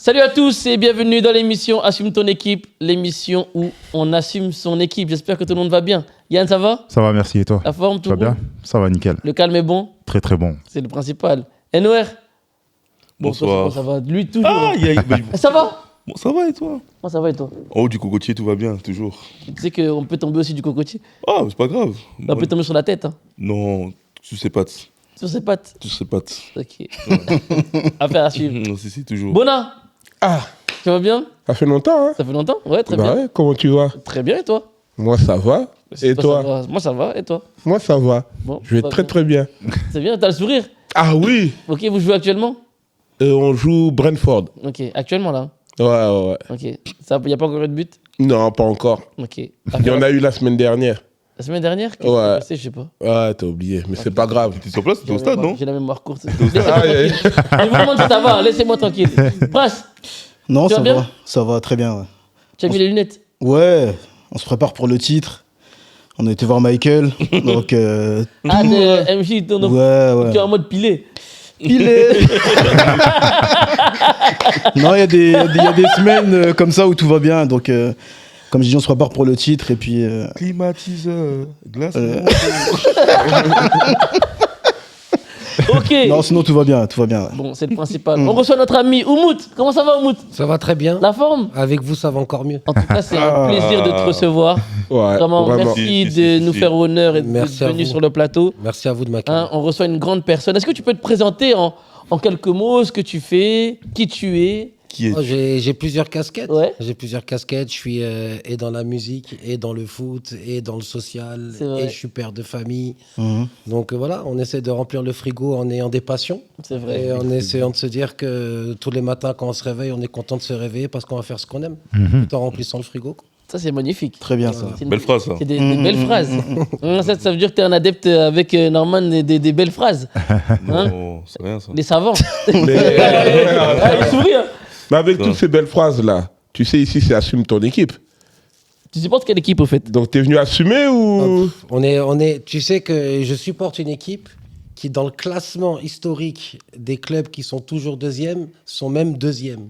Salut à tous et bienvenue dans l'émission Assume ton équipe, l'émission où on assume son équipe. J'espère que tout le monde va bien. Yann, ça va? Ça va, merci. Et toi? La forme, tout va bien? Ça va, nickel. Le calme est bon? Très, très bon. C'est le principal. NOR? Bonsoir. Ça va, lui toujours. Ça va? Bon, ça va et toi? Moi, ça va et toi? En haut du cocotier, tout va bien, toujours. Tu sais qu'on peut tomber aussi du cocotier? Ah, c'est pas grave. On peut tomber sur la tête. Hein. Non, tu sais pas. Sur ses pattes. Tu sais pas. Ok. Affaire à suivre. Non, si, toujours. Bona? Ah, Tu vas bien? ça fait longtemps, hein? Ça fait longtemps? Ouais, très Bah bien. ouais, comment tu vas? Très bien, et toi? Moi, ça va. Et toi? Ça va. Moi, ça va, et toi? Moi, ça va. Bon, Je vais ça va très, bien. très bien. C'est bien, t'as le sourire? Ah oui, Ok, vous jouez actuellement? on joue Brentford. Ok, actuellement là? Ouais. Ok. Il n'y a pas encore eu de but? Non, pas encore. Ok. Il y en a eu la semaine dernière. La semaine dernière? Qu'est-ce qui Ouais. s'est passé, je sais pas. Ouais, t'as oublié, mais c'est pas grave. T'es sur place, t'es au stade, non? J'ai la mémoire courte. Ah, Je vous demande si ça va, laissez-moi tranquille. Prince, Non, Tu vas ça bien va, ça va très bien. Ouais. tu as mis les lunettes? Ouais, on se prépare pour le titre. On a été voir Michael, donc Ah, de MJ, ton nom. ouais. Tu es en mode pilé. Pilé. Non, il y a des semaines comme ça où tout va bien, donc comme je dis, on se prépare pour le titre et puis. Climatiseur, glace. Ok. Non, sinon tout va bien, ouais. Bon, c'est le principal. On reçoit notre ami Oumout. Comment ça va, Oumout? Ça va très bien. La forme? Avec vous, ça va encore mieux. En tout cas, c'est un plaisir de te recevoir. Ouais, Vraiment, merci de nous faire honneur et Merci d'être à venu vous. sur le plateau. Merci à vous de m'accueillir. Hein, on reçoit une grande personne. Est-ce que tu peux te présenter en quelques mots ce que tu fais, qui tu es? Qui est Oh, j'ai plusieurs casquettes. Ouais. J'ai plusieurs casquettes. Je suis et dans la musique, et dans le foot, et dans le social, C'est vrai. et je suis père de famille. Mhm. Donc voilà, on essaie de remplir le frigo en ayant des passions. C'est vrai. Et en essayant de se dire que tous les matins, quand on se réveille, on est content de se réveiller parce qu'on va faire ce qu'on aime, tout en remplissant le frigo. Ça, c'est magnifique. Très bien ça. C'est une- Belle phrase, ça. C'est des belles phrases. Ça veut dire que tu es un adepte avec Norman des belles phrases. Hein? Non, c'est rien, ça. Les savants. Mais, Ah, il sourit. Hein. mais avec toutes ces belles phrases-là, tu sais, ici, c'est assume ton équipe. Tu supportes quelle équipe, au fait? Donc, t'es venu assumer ou. Tu sais que je supporte une équipe qui, dans le classement historique des clubs qui sont toujours deuxièmes, sont même deuxièmes.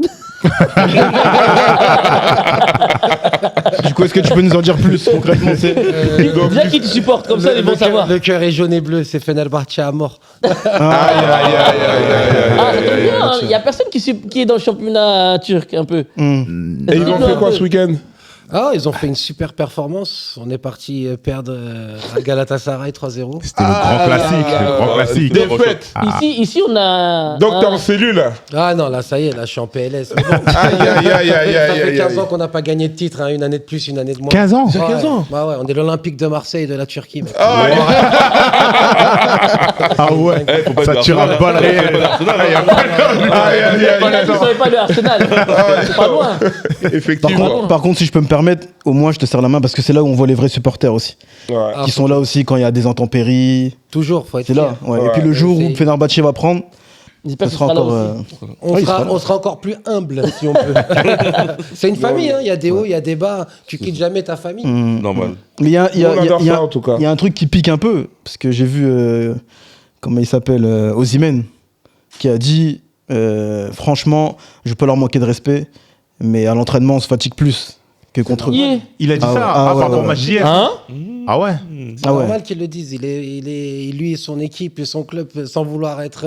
Du coup, est-ce que tu peux nous en dire plus concrètement Déjà qui tu supportes, comme ça, ils vont savoir. Le cœur est jaune et bleu, c'est Fenerbahçe à mort. Ah, ça tombe bien. hein. Il n'y a personne qui est dans le championnat turc, un peu. Et ils ont fait quoi ce week-end? Ah, ils ont fait une super performance. On est parti perdre à Galatasaray 3-0. C'était le grand classique. Le grand classique. Défaite. Ici, on a... Donc, t'es en cellule, là. Ah non, là, ça y est, là, je suis en PLS. Mais bon, Aïe. ça fait 15 ans qu'on n'a pas gagné de titre, hein, une année de plus, une année de moins. 15 ans. Ouais, 15 ans. Bah ouais, on est l'Olympique de Marseille de la Turquie. mec. Ah ouais. Faut pas Ça être tire à Arsenal, balle hein. réelle. Tu savais pas le Arsenal. C'est pas loin. Effectivement. Par contre, si je peux me permettre, au moins je te serre la main parce que c'est là où on voit les vrais supporters aussi. Ouais. Ah, Qui sont là aussi quand il y a des intempéries. Toujours, faut être C'est là. fier. Ouais. Et puis le jour où Fenerbahçe va prendre, J'espère ce que sera tu seras là encore. aussi. On sera encore plus humble si on peut. C'est une famille, hein. Il y a des hauts, il y a des bas. Tu quittes jamais ta famille. Normal. Mais il y a, On adore ça, en tout cas. il y a un truc qui pique un peu, parce que j'ai vu, comment il s'appelle, Osimhen, qui a dit, franchement, je peux leur manquer de respect, mais à l'entraînement, on se fatigue plus que contre eux. Yeah. Il a dit Ah ça ouais. par rapport au Ouais. match d'hier. Hein? Ah ouais. C'est Ah ouais. normal qu'ils le disent. Lui et son équipe et son club, sans vouloir être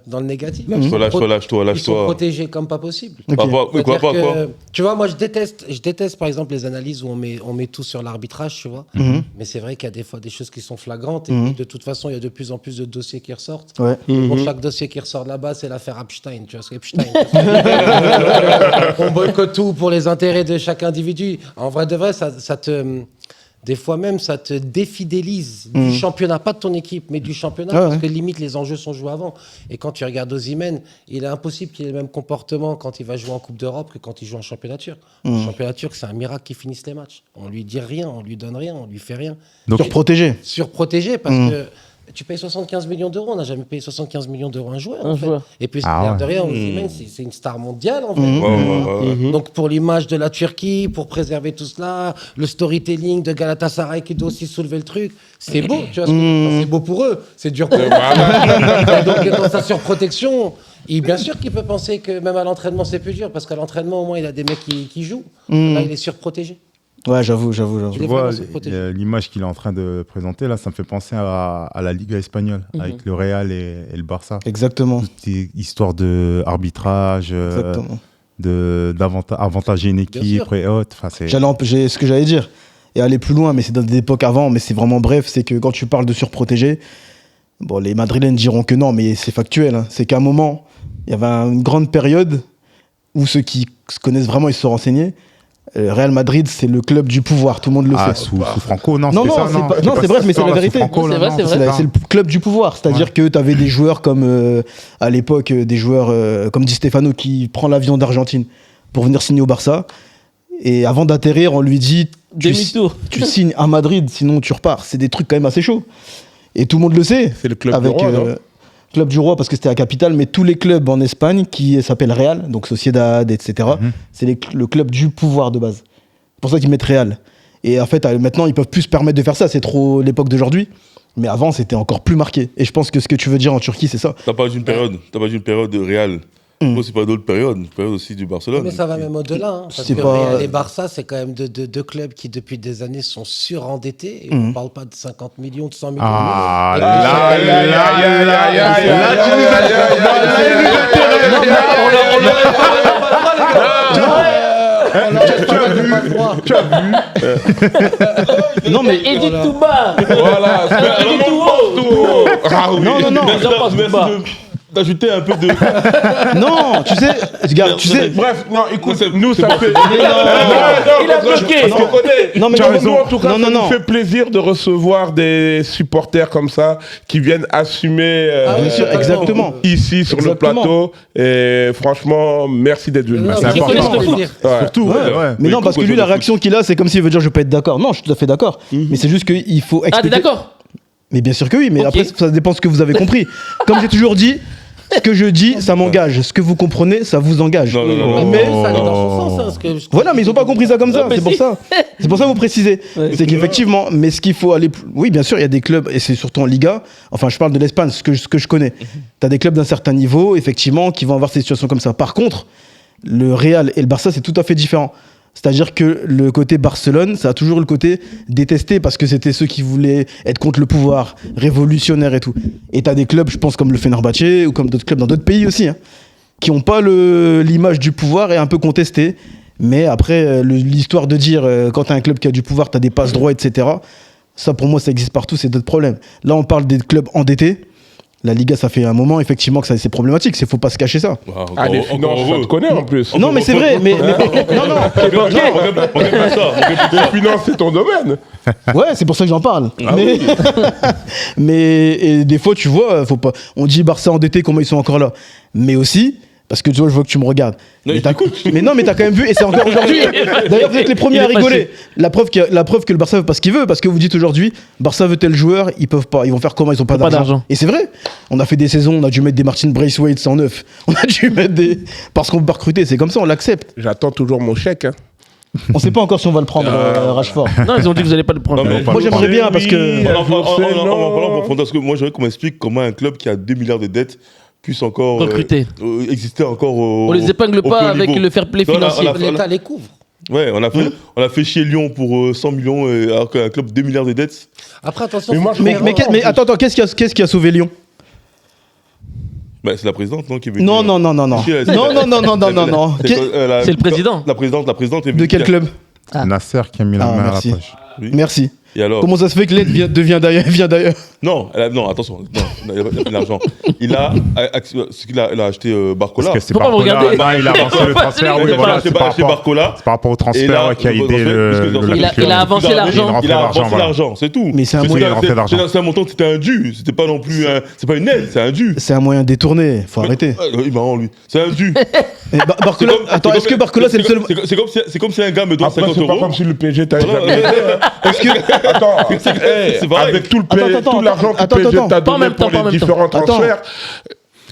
dans le négatif. Lâche-toi. Ils sont protégés comme pas possible. Ok. Quoi, C'est-à-dire quoi que, tu vois, moi je déteste par exemple les analyses où on met tout sur l'arbitrage, tu vois. Mais c'est vrai qu'il y a des fois des choses qui sont flagrantes et puis, de toute façon il y a de plus en plus de dossiers qui ressortent. Ouais. Bon, chaque dossier qui ressort de là-bas, c'est l'affaire Epstein, tu vois, c'est Epstein. On boycotte tout pour les intérêts de chaque individu. En vrai de vrai, ça te... Des fois même, ça te défidélise du championnat, pas de ton équipe, mais du championnat, parce que limite, les enjeux sont joués avant. Et quand tu regardes Osimhen, il est impossible qu'il ait le même comportement quand il va jouer en Coupe d'Europe que quand il joue en championnat turc. En championnat turc, c'est un miracle qu'il finisse les matchs. On lui dit rien, on lui donne rien, on lui fait rien. Donc, Surprotégé. Surprotégé parce que tu payes 75 millions d'euros. On n'a jamais payé 75 millions d'euros à un joueur. En fait. Et puis, l'air de rien, Osimhen, c'est une star mondiale, en fait. Donc, pour l'image de la Turquie, pour préserver tout cela, le storytelling de Galatasaray qui doit aussi soulever le truc, c'est beau, tu vois. C'est beau pour eux, c'est dur pour eux. Et donc, dans sa surprotection, Bien sûr qu'il peut penser que même à l'entraînement, c'est plus dur, parce qu'à l'entraînement, au moins, il a des mecs qui jouent. Là, il est surprotégé. Ouais, j'avoue. Il Tu est vois, vraiment surprotégé. l'image qu'il est en train de présenter, là, ça me fait penser à la Liga espagnole, avec le Real et le Barça. Exactement. Des histoires d'arbitrage, Exactement. d'avantager une équipe et autres. Enfin, c'est... Ce que j'allais dire, et aller plus loin, mais c'est dans des époques avant, mais c'est vraiment bref, c'est que quand tu parles de surprotéger, bon, les Madrilènes diront que non, mais c'est factuel. Hein. C'est qu'à un moment, il y avait une grande période où ceux qui se connaissent vraiment, ils se sont renseignés. Real Madrid, c'est le club du pouvoir, tout le monde le sait. Sous Franco, non, Non, c'était non, ça, c'est bref, mais c'est la vérité. Franco, C'est là, vrai, non, c'est vrai. ça. C'est le club du pouvoir, c'est-à-dire que tu avais des joueurs comme, à l'époque, des joueurs comme Di Stefano qui prend l'avion d'Argentine pour venir signer au Barça. Et avant d'atterrir, on lui dit Demi-tour. tu signes à Madrid, sinon tu repars. C'est des trucs quand même assez chauds. Et tout le monde le sait. C'est le club du roi, non Club du roi parce que c'était la capitale, mais tous les clubs en Espagne qui s'appellent Real, donc Sociedad, etc., c'est le club du pouvoir de base. C'est pour ça qu'ils mettent Real. Et en fait, maintenant, ils peuvent plus se permettre de faire ça. C'est trop l'époque d'aujourd'hui. Mais avant, c'était encore plus marqué. Et je pense que ce que tu veux dire en Turquie, c'est ça. T'as pas d'une période réelle. C'est pas d'autres périodes. Une période aussi du Barcelone. Mais ça va même au-delà. Hein, parce C'est que pas- Real et Barça, c'est quand même deux clubs qui, depuis des années, sont surendettés. Et on ne parle pas de 50 millions, de 100 millions. Ah, Et Non, mais. Et dit tout bas. Voilà. Et dit tout haut. Non. D'ajouter un peu de. Non, tu sais, regarde, tu sais. Bref, non, écoute, nous, ça fait. Il a bloqué. Non, mais Tu as raison. non, En tout cas, non, ça non. nous fait plaisir de recevoir des supporters comme ça qui viennent assumer Bien sûr, exactement. ici sur Exactement. le plateau. Et franchement, merci d'être venu. Non, c'est mais important. c'est plaisir. Ouais. Surtout, ouais. Mais non, parce que lui, la réaction qu'il a, c'est comme s'il veut dire je peux être d'accord. Non, je suis tout à fait d'accord. Mais c'est juste qu'il faut Ah, t'es expliquer. d'accord? Mais bien sûr que oui, mais Ok. après, ça dépend ce que vous avez compris. Comme j'ai toujours dit, ce que je dis, ça m'engage. Ce que vous comprenez, ça vous engage. Non. Mais ça allait dans son sens. Hein, voilà, mais ils n'ont pas compris ça comme ça. mais C'est pour si. ça. C'est pour ça que vous précisez. C'est qu'effectivement, mais ce qu'il faut aller. Oui, bien sûr, il y a des clubs, et c'est surtout en Liga. Enfin, je parle de l'Espagne, ce que je connais. Tu as des clubs d'un certain niveau, effectivement, qui vont avoir ces situations comme ça. Par contre, le Real et le Barça, c'est tout à fait différent. C'est-à-dire que le côté Barcelone, ça a toujours le côté détesté parce que c'était ceux qui voulaient être contre le pouvoir, révolutionnaire et tout. Et t'as des clubs, je pense, comme le Fenerbahçe ou comme d'autres clubs dans d'autres pays aussi, hein, qui n'ont pas l'image du pouvoir et un peu contesté. Mais après, l'histoire de dire quand t'as un club qui a du pouvoir, t'as des passe-droits, etc. Ça, pour moi, ça existe partout, c'est d'autres problèmes. Là, on parle des clubs endettés. La Liga, ça fait un moment, effectivement, que c'est problématique. Il ne faut pas se cacher ça. Ah, les finances, ça te connaît en plus. Non, mais c'est vrai. Mais non. Les finances, c'est ton domaine. Ouais, c'est pour ça que j'en parle. Mais et des fois, tu vois, faut pas. On dit Barça endetté, comment ils sont encore là. Mais aussi, parce que tu vois, je vois que tu me regardes. Non, Mais non, mais t'as quand même vu, et c'est encore aujourd'hui. D'ailleurs, vous êtes les premiers à rigoler. La preuve que le Barça veut pas ce qu'il veut, parce que vous dites aujourd'hui, Barça veut tel joueur, ils peuvent pas. Ils vont faire comment? Ils ont pas d'argent. Et c'est vrai. On a fait des saisons, on a dû mettre des Martin Braithwaite 109. On a dû mettre des. Parce qu'on peut pas recruter, c'est comme ça, on l'accepte. J'attends toujours mon chèque. Hein. On sait pas encore si on va le prendre, Rashford. Non, ils ont dit que vous allez pas le prendre. Non, mais- Moi, j'aimerais bien, parce que. On en parle en profondeur, parce que moi j'aimerais qu'on m'explique comment un club qui a 2 milliards de dettes puisse encore Recruter. exister encore au. On les épingle au pas plus haut avec niveau. le fair play Non, on a- financier. on a- L'État les couvre. Ouais, on a fait chier Lyon pour 100 millions, alors qu'un club de 2 milliards de dettes. Après, attention. Mais moi, je Mais attends, qu'est-ce qui a sauvé Lyon? Bah, c'est la présidente, non, qui est venue. Non. Non. Non. C'est C'est le président. La présidente est venue. De quel club? Nasser qui a mis la Ah, main merci. à la poche. Oui. Merci. Et alors Comment ça se fait que l'aide vient d'ailleurs? Non, attention, non, il a pas de l'argent. Il a acheté Barcola. Parce que c'est Pourquoi vous Barcola. regardez Non, il a avancé le transfert. Il Oui, a voilà, acheté c'est par rapport Barcola. c'est par rapport au Et transfert là, qui a aidé parce que Il a avancé l'argent. Il a avancé voilà. l'argent, c'est tout. Mais c'est un moyen- rentrée d'argent. C'est un montant, c'était un dû. C'était pas non plus c'est pas une aide, c'est un dû. C'est un moyen détourné, faut arrêter. Il est marrant, lui. C'est un dû. Et Barcola, attends, est-ce que Barcola c'est le seul. C'est comme si un gars me doit Après, 50 c'est pas euros. comme si le PSG t'a Voilà, jamais aidé. Attends, c'est pareil. avec tout Attends, l'argent que attends, le PSG attends. t'a Pas en donné même temps, pour pas en les même temps. différents transferts,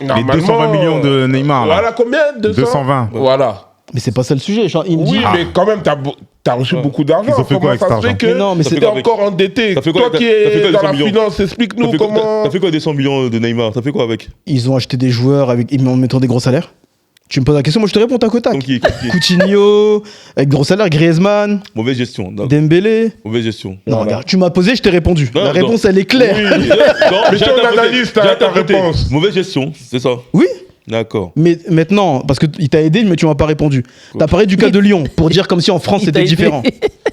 Les 220 millions de Neymar. Là. Voilà, combien 200 220. Voilà. Mais c'est pas ça le sujet. Genre, il me dit. Oui, mais quand même, t'as reçu beaucoup d'argent. Ils ont fait quoi Comment avec ça cet se fait argent que Mais non, mais Ça c'est fait t'es quoi avec- encore endetté? Ça fait quoi Toi avec- qui ça fait quoi es avec dans 100 la millions finance, explique-nous comment. T'as fait quoi des 100 millions de Neymar? T'as fait quoi avec? Ils ont acheté des joueurs en mettant des gros salaires. Tu me poses la question, moi je te réponds tac au tac. Donc, qui est- Coutinho, avec gros salaires, Griezmann, Mauvaise gestion. Non, Dembélé. mauvaise gestion. Non, regarde, tu m'as posé, je t'ai répondu. Non, la non. réponse, elle est claire. Oui, non, Mais j'ai si on interprété, analyse ta j'ai interprété. réponse. Mauvaise gestion, c'est ça. Oui, D'accord. mais maintenant, parce qu'il t'a aidé, mais tu m'as pas répondu. T'as parlé du cas de Lyon, pour dire comme si en France Il c'était t'a aidé. différent.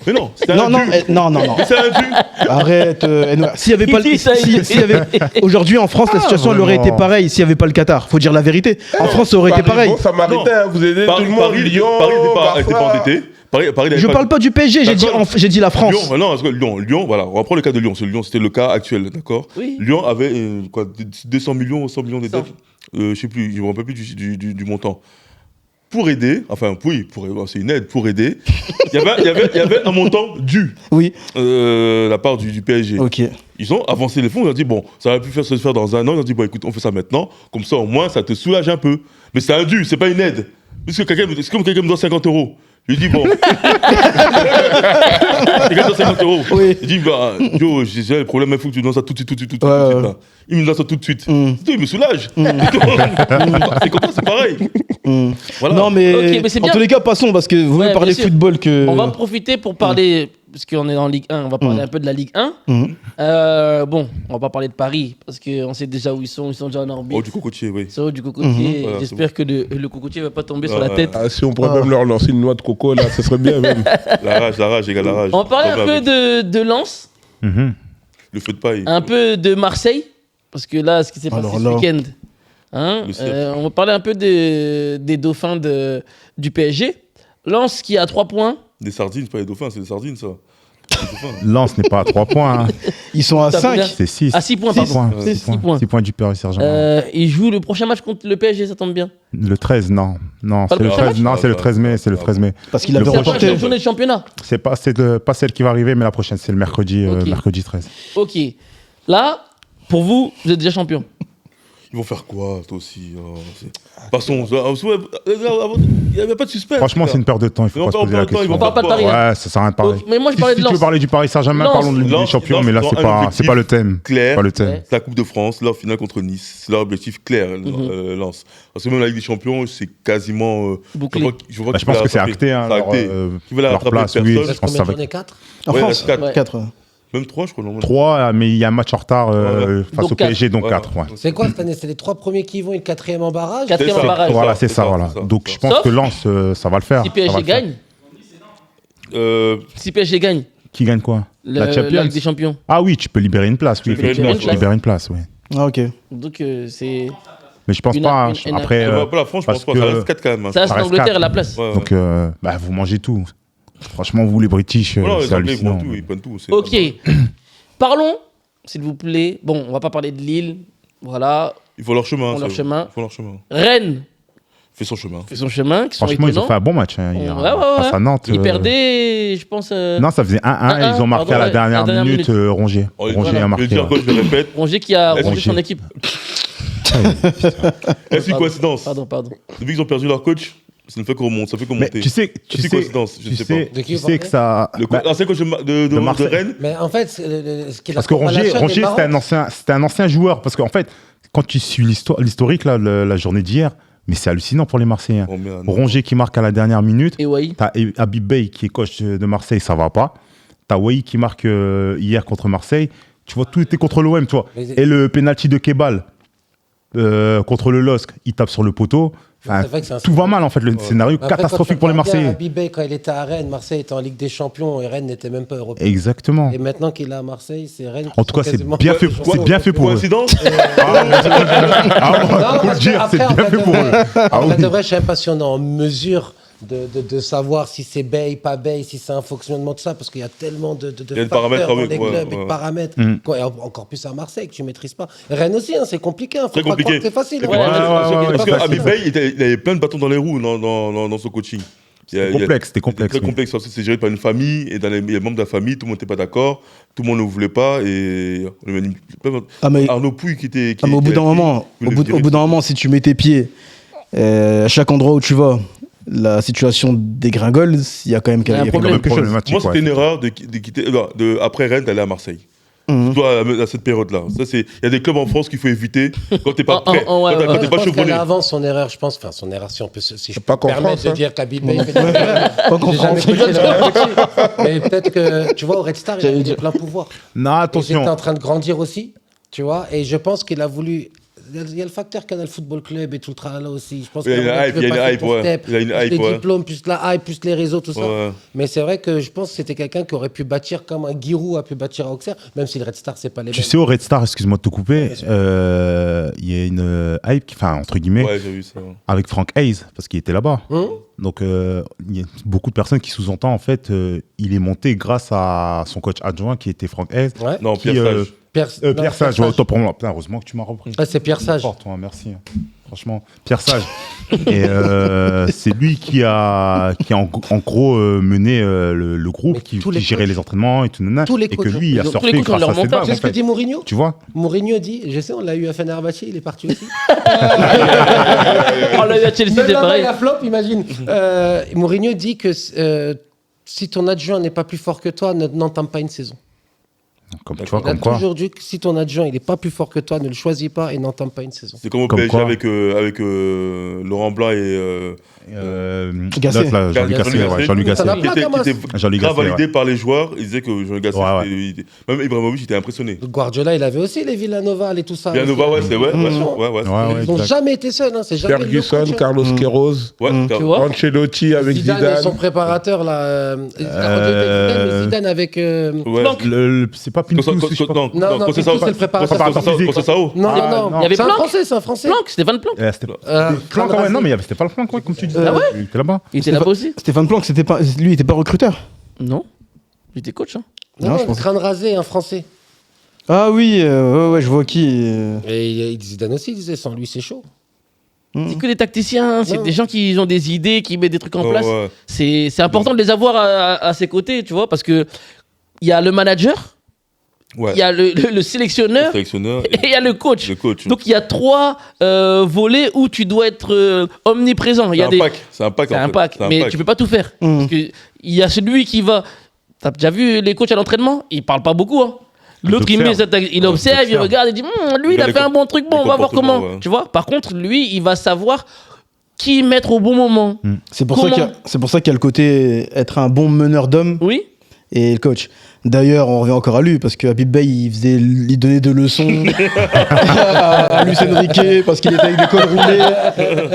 Mais non, c'était Non, un non, dû. non. Mais c'est un dû. Arrête, Enouar. S'il y avait pas, Il t'a aidé. s'il y avait, aujourd'hui en France, la situation elle aurait été vraiment. pareille s'il y avait pas le Qatar. Faut dire la vérité. En France, ça aurait été Paris, pareil. bon Samaritain, vous aidez tout le monde. Lyon, Paris n'était pas Barça. endetté. Paris n'avait Je parle pas du PSG, D'accord. j'ai dit la France. Lyon, non, parce que Lyon, voilà, on va prendre le cas de Lyon. Lyon, c'était le cas actuel, d'accord. Oui. Lyon avait 200 millions, 100 millions de 100. dettes. Je sais plus, je me rappelle plus du montant. Pour aider, enfin oui, c'est une aide pour aider. Il y avait un montant dû Oui. de la part du PSG. Ok. Ils ont avancé les fonds, ils ont dit bon, ça va plus se faire dans un an. Ils ont dit bon, écoute, on fait ça maintenant, comme ça au moins ça te soulage un peu. Mais c'est un dû, c'est pas une aide. Puisque c'est comme quelqu'un me doit 50 €. Je lui dis bon. Quelqu'un me doit 50 €. Oui. Il dit bah, yo, j'ai le problème, il faut que tu donnes ça tout de suite, tout de suite, tout de Ouais, suite. ouais. Là. Il me donne ça tout de suite. Mm. Il me soulage. C'est comme ça, c'est pareil. Voilà. Non, mais, Ok, mais c'est en bien. tous les cas, passons, parce que vous Ouais, voulez parler bien sûr. football que. On va profiter pour parler, parce qu'on est en Ligue 1, on va parler un peu de la Ligue 1. Mhm. Bon, on va pas parler de Paris, parce qu'on sait déjà où ils sont déjà en orbite. Oh, du cocotier, oui. Ils sont du cocotier. Voilà, J'espère que le cocotier va pas tomber sur la Ouais. tête. Ah, si on pourrait même leur lancer une noix de coco, là, ce serait bien même. La rage égale la rage. On va parler un Problème peu avec de Lens, Mhm. le feu de paille. un peu de Marseille, parce que là, ce qui s'est passé Alors ce là. week-end. Hein, Le cirque. on va parler un peu des dauphins du PSG. Lens qui a 3 points. Des sardines, c'est pas des dauphins, c'est des sardines, ça. Des dauphins. Lens n'est pas à 3 points. Hein. Ils sont à T'as 5. combien C'est 6. À 6 points, 6 pardon. points. C'est 6 6 points. 6 points du Paris Saint-Germain. Il joue le prochain match contre le PSG, ça tombe bien. Le 13, non. Non, Pas c'est le le prochain 13, non, c'est le 13 mai. C'est le 13 mai. Parce qu'il Le avait C'est prochain- la remporté. journée de championnat. C'est pas celle qui va arriver, mais la prochaine, c'est le mercredi, Ok. mercredi 13. Ok. Là, pour vous, vous êtes déjà champion. Ils vont faire quoi, toi aussi Passons. Il n'y avait pas de suspense. Franchement, c'est une perte de temps. Il faut Mais pas se on poser la parle pas de temps, ils question. On parle pas de Paris. Ouais, ça sert à rien de parler. Ok, mais moi, je parlais de Si tu veux Lens. parler du Paris Saint-Germain, Lens. parlons de Ligue des Lens, Champions, Lens, mais là, ils ont c'est un pas objectif le thème. clair. Pas le thème. Ouais. C'est la Coupe de France, leur finale contre Nice. C'est leur objectif clair, Lens. Parce que même la Ligue des Champions, c'est quasiment. Bouclé. Je vois Bah, je pense que c'est acté. Hein, C'est acté. Qui va la leur rattraper, place, oui. personne. Je Reste pense que combien ça de va journées 4 En Ouais, France, quatre. 4. Même 3, je crois. normalement. 3, mais il y a un match en retard face Donc au quatre. PSG, donc Ouais. 4. Ouais. C'est quoi cette année? C'est les 3 premiers qui vont et le 4e en barrage? Quatrième C'est en ça. barrage. Voilà, c'est c'est ça, ça, voilà. c'est ça. Donc je pense Sauf que Lens, ça va le faire. Si ça va PSG le faire. gagne. Euh, Si PSG gagne. Qui gagne quoi La La Champions Ligue des Champions. Ah oui, tu peux libérer une place. Oui, peux libérer effectivement, une tu place. libères une place, oui. Ah, ok. Donc, c'est. Mais je pense Une- pas. une- une- Après, Pas la France, je parce pense pas. Ça que- reste 4 quand même. hein. Ça reste reste l'Angleterre quatre. à la place. Ouais, ouais. donc, vous mangez tout. Franchement, vous les British, Voilà, les c'est Anglais, ils hallucinant. prennent tout. Ils prennent tout. c'est- Ok. Parlons, s'il vous plaît. Bon, on va pas parler de Lille. Voilà. Ils font leur chemin. Ils font leur ça. chemin. Ils font leur chemin. Rennes Fait son chemin. fait son chemin. Qui sont Franchement, ils ont étonnants. fait un bon match. Hein, hier, Ouais, ouais, ouais. face à Nantes. Ils perdaient, je pense. Non, ça faisait 1-1 et ils ont marqué pardon, à la ouais, dernière à la dernière minute Rongier. Oh, Rongier voilà. a Je marqué. vais dire ouais. quoi, je le répète. Rongier qui a rangé Rongier. son équipe. Est-ce une coïncidence Pardon. Depuis qu'ils ont perdu leur coach, ça ne fait qu'on remonte. Ça fait qu'on Mais monter. tu sais, C'est coïncidence, je tu sais sais, pas. De qui tu vous sais que ça. bah, L'ancien coach de Marseille. Rennes, Mais en fait, ce qui est la Parce que Rongier, corrélation des Maroc- c'était un ancien joueur. Parce qu'en fait, quand tu suis l'historique, là, la journée d'hier, mais c'est hallucinant pour les Marseillais. oh merde. Rongier qui marque à la dernière minute. Et Wai. T'as Habib Bey qui est coach de Marseille, ça va pas. T'as Wai qui marque hier contre Marseille. Tu vois, tout était contre l'OM, toi. Mais- Et le penalty de Kebal contre le LOSC, il tape sur le poteau. Enfin, C'est vrai que c'est un tout va mal, en fait. Le scénario Après, catastrophique pour les Marseillais. Habib Bey, quand il était à Rennes, Marseille était en Ligue des Champions et Rennes n'était même pas européen. Exactement. Et maintenant qu'il est à Marseille, c'est Rennes. En tout cas, c'est bien fait, c'est bien fait pour eux. Coïncidence Ah, faut le dire, c'est bien fait pour eux. Ah En oui. fait, de vrai, je sais même pas si on est en mesure de savoir si c'est Bey, pas Bey, si c'est un fonctionnement de ça, parce qu'il y a tellement de y a des facteurs paramètres dans avec, les ouais, clubs et ouais. de paramètres. Mm. Et encore plus à Marseille, que tu maîtrises pas. Rennes aussi, hein, c'est compliqué. Faut Très pas compliqué. croire que c'est facile. C'est Ouais, compliqué. ouais, Parce ouais, que ouais, Habib c'est Bey, il avait plein de bâtons dans les roues dans son coaching. C'était complexe, c'était complexe. Très oui. complexe parce que c'est géré par une famille et dans les membres de la famille, tout le monde n'était pas d'accord, tout le monde ne voulait pas et on lui a mis Ah, mais, Arnaud Pouille qui était. ah, mais au bout d'un moment, au bout d'un moment, si tu mets tes pieds à chaque endroit où tu vas, la situation dégringole, il y a quand même Il y a un il y a quand problème. même quelque chose. Problématique, Moi, c'était ouais. une erreur de quitter, après Rennes, d'aller à Marseille. Mhm. Surtout à cette période-là. Il y a des clubs en France qu'il faut éviter quand t'es pas Oh, prêt, oh, ouais, quand ouais, t'es Je pas pense qu'elle chevronné. a avant son erreur, je pense. Enfin, son erreur, si je Pas peux qu'en me permettre France, de hein. dire qu'Habib Bey fait des erreurs. Pas qu'en J'ai jamais France. coaché là-dessus. Mais peut-être que, tu vois, au Red Star, il avait plein pouvoir. Non, Il était attention. en train de grandir aussi, tu vois. Et je pense qu'il a voulu. Il y a le facteur Canal Football Club et tout le tralala aussi. Je pense Il y a qu'il une hype, veut il y a une passer hype, ton ouais. step, Il y a une plus hype, les ouais. diplômes, plus la hype, plus les réseaux, tout ça. Ouais. Mais c'est vrai que je pense que c'était quelqu'un qui aurait pu bâtir comme un Giroud a pu bâtir à Auxerre, même si le Red Star, c'est pas les Tu mêmes. sais, au Red Star, excuse-moi de te couper, il y a une hype, enfin, entre guillemets, Ouais, j'ai vu ça. avec Frank Hayes, parce qu'il était là-bas. Hum Donc, il y a beaucoup de personnes qui sous-entendent, en fait, il est monté grâce à son coach adjoint qui était Frank Hayes. Ouais. Non, Qui, Pierre Sage. Pierre Sage, ouais, autant pour moi. Putain, heureusement que tu m'as repris. Ouais, c'est Pierre Sage. Fort, toi, merci. Franchement, Pierre Sage. Et c'est lui qui a en gros mené le groupe, Mais qui tous les gérait coachs- les entraînements et tout, nanana, tous les et que coachs- lui, il a tous les surfé coachs ont grâce leur à cette montage. vague, Tu sais en ce que fait. dit Mourinho Tu vois Mourinho dit, je sais, on l'a eu à Fenerbahçe, il est parti aussi. Oh, là, il y a Chelsea, Même c'est là-bas, pareil. il a flop, imagine. Mourinho dit que si ton adjoint n'est pas plus fort que toi, n'entame pas une saison. Comme, tu vois, Il a comme quoi. toujours dit que si ton adjoint il n'est pas plus fort que toi, ne le choisis pas et n'entame pas une saison. C'est comme au Comme PSG quoi. avec Laurent Blanc et Gasset. L'autre, là, Jean-Luc Gasset, ouais, Jean-Luc Ça n'a Gasset. pas qui Camas. était Jean-Luc grave Gasset, validé par les joueurs. Ils disaient que Jean-Luc Gasset, Ouais, même Ibrahimovic était impressionné. Guardiola, il avait aussi les Villanova et tout ça. Villanova, ouais, c'est ouais. Attention. Ouais, Ils n'ont exact. jamais été seuls. Hein. C'est jamais le Ferguson, coach, hein. Carlos Queiroz, Ouais, Tu vois Ancelotti avec Zidane, et Zidane. son préparateur là. Zidane avec. Ouais. C'est pas Pintus, si je sais pas. Non, Conceição, Pintus, c'est le préparateur Conceição. Non, Ah, non, non. Il y avait c'est un Planck. français, c'est un français. Planck, Stéphane Planck. Planck, ouais, non, mais c'était pas le Planck, ouais, comme tu dis. Ah ouais Il était là-bas. Il était là-bas aussi Stéphane Planck, lui, il était pas recruteur. Non. Il était coach. Hein. Non, Non, non, je pense- crâne rasé, un français. Ah oui, ouais, je vois qui. Et Zidane aussi, il disait sans lui, c'est chaud. C'est que des tacticiens, c'est Non. des gens qui ont des idées, qui mettent des trucs en Ouais, place. ouais. C'est important de les avoir à ses côtés, tu vois, parce que il y a le manager, Ouais. il y a le sélectionneur Sélectionneur et il y a le coach. le coach. Donc il y a trois volets où tu dois être omniprésent. Il y C'est a un des pack. C'est un pack. c'est en un fait. pack, C'est un mais pack. tu peux pas tout faire. Parce que il y a celui qui va. T'as déjà vu les coachs à l'entraînement? Ils parlent pas beaucoup. Hein. L'autre, il observe, il regarde, il dit lui, il a fait un bon truc, bon, on va voir comment. ouais. Tu vois. Par contre, lui, il va savoir qui mettre au bon moment. C'est pour ça qu'il y a le côté être un bon meneur d'hommes Oui. et le coach. D'ailleurs, on revient encore à lui parce que Habib Bey, il donnait des leçons à Luis Enrique parce qu'il était avec des cols roulés.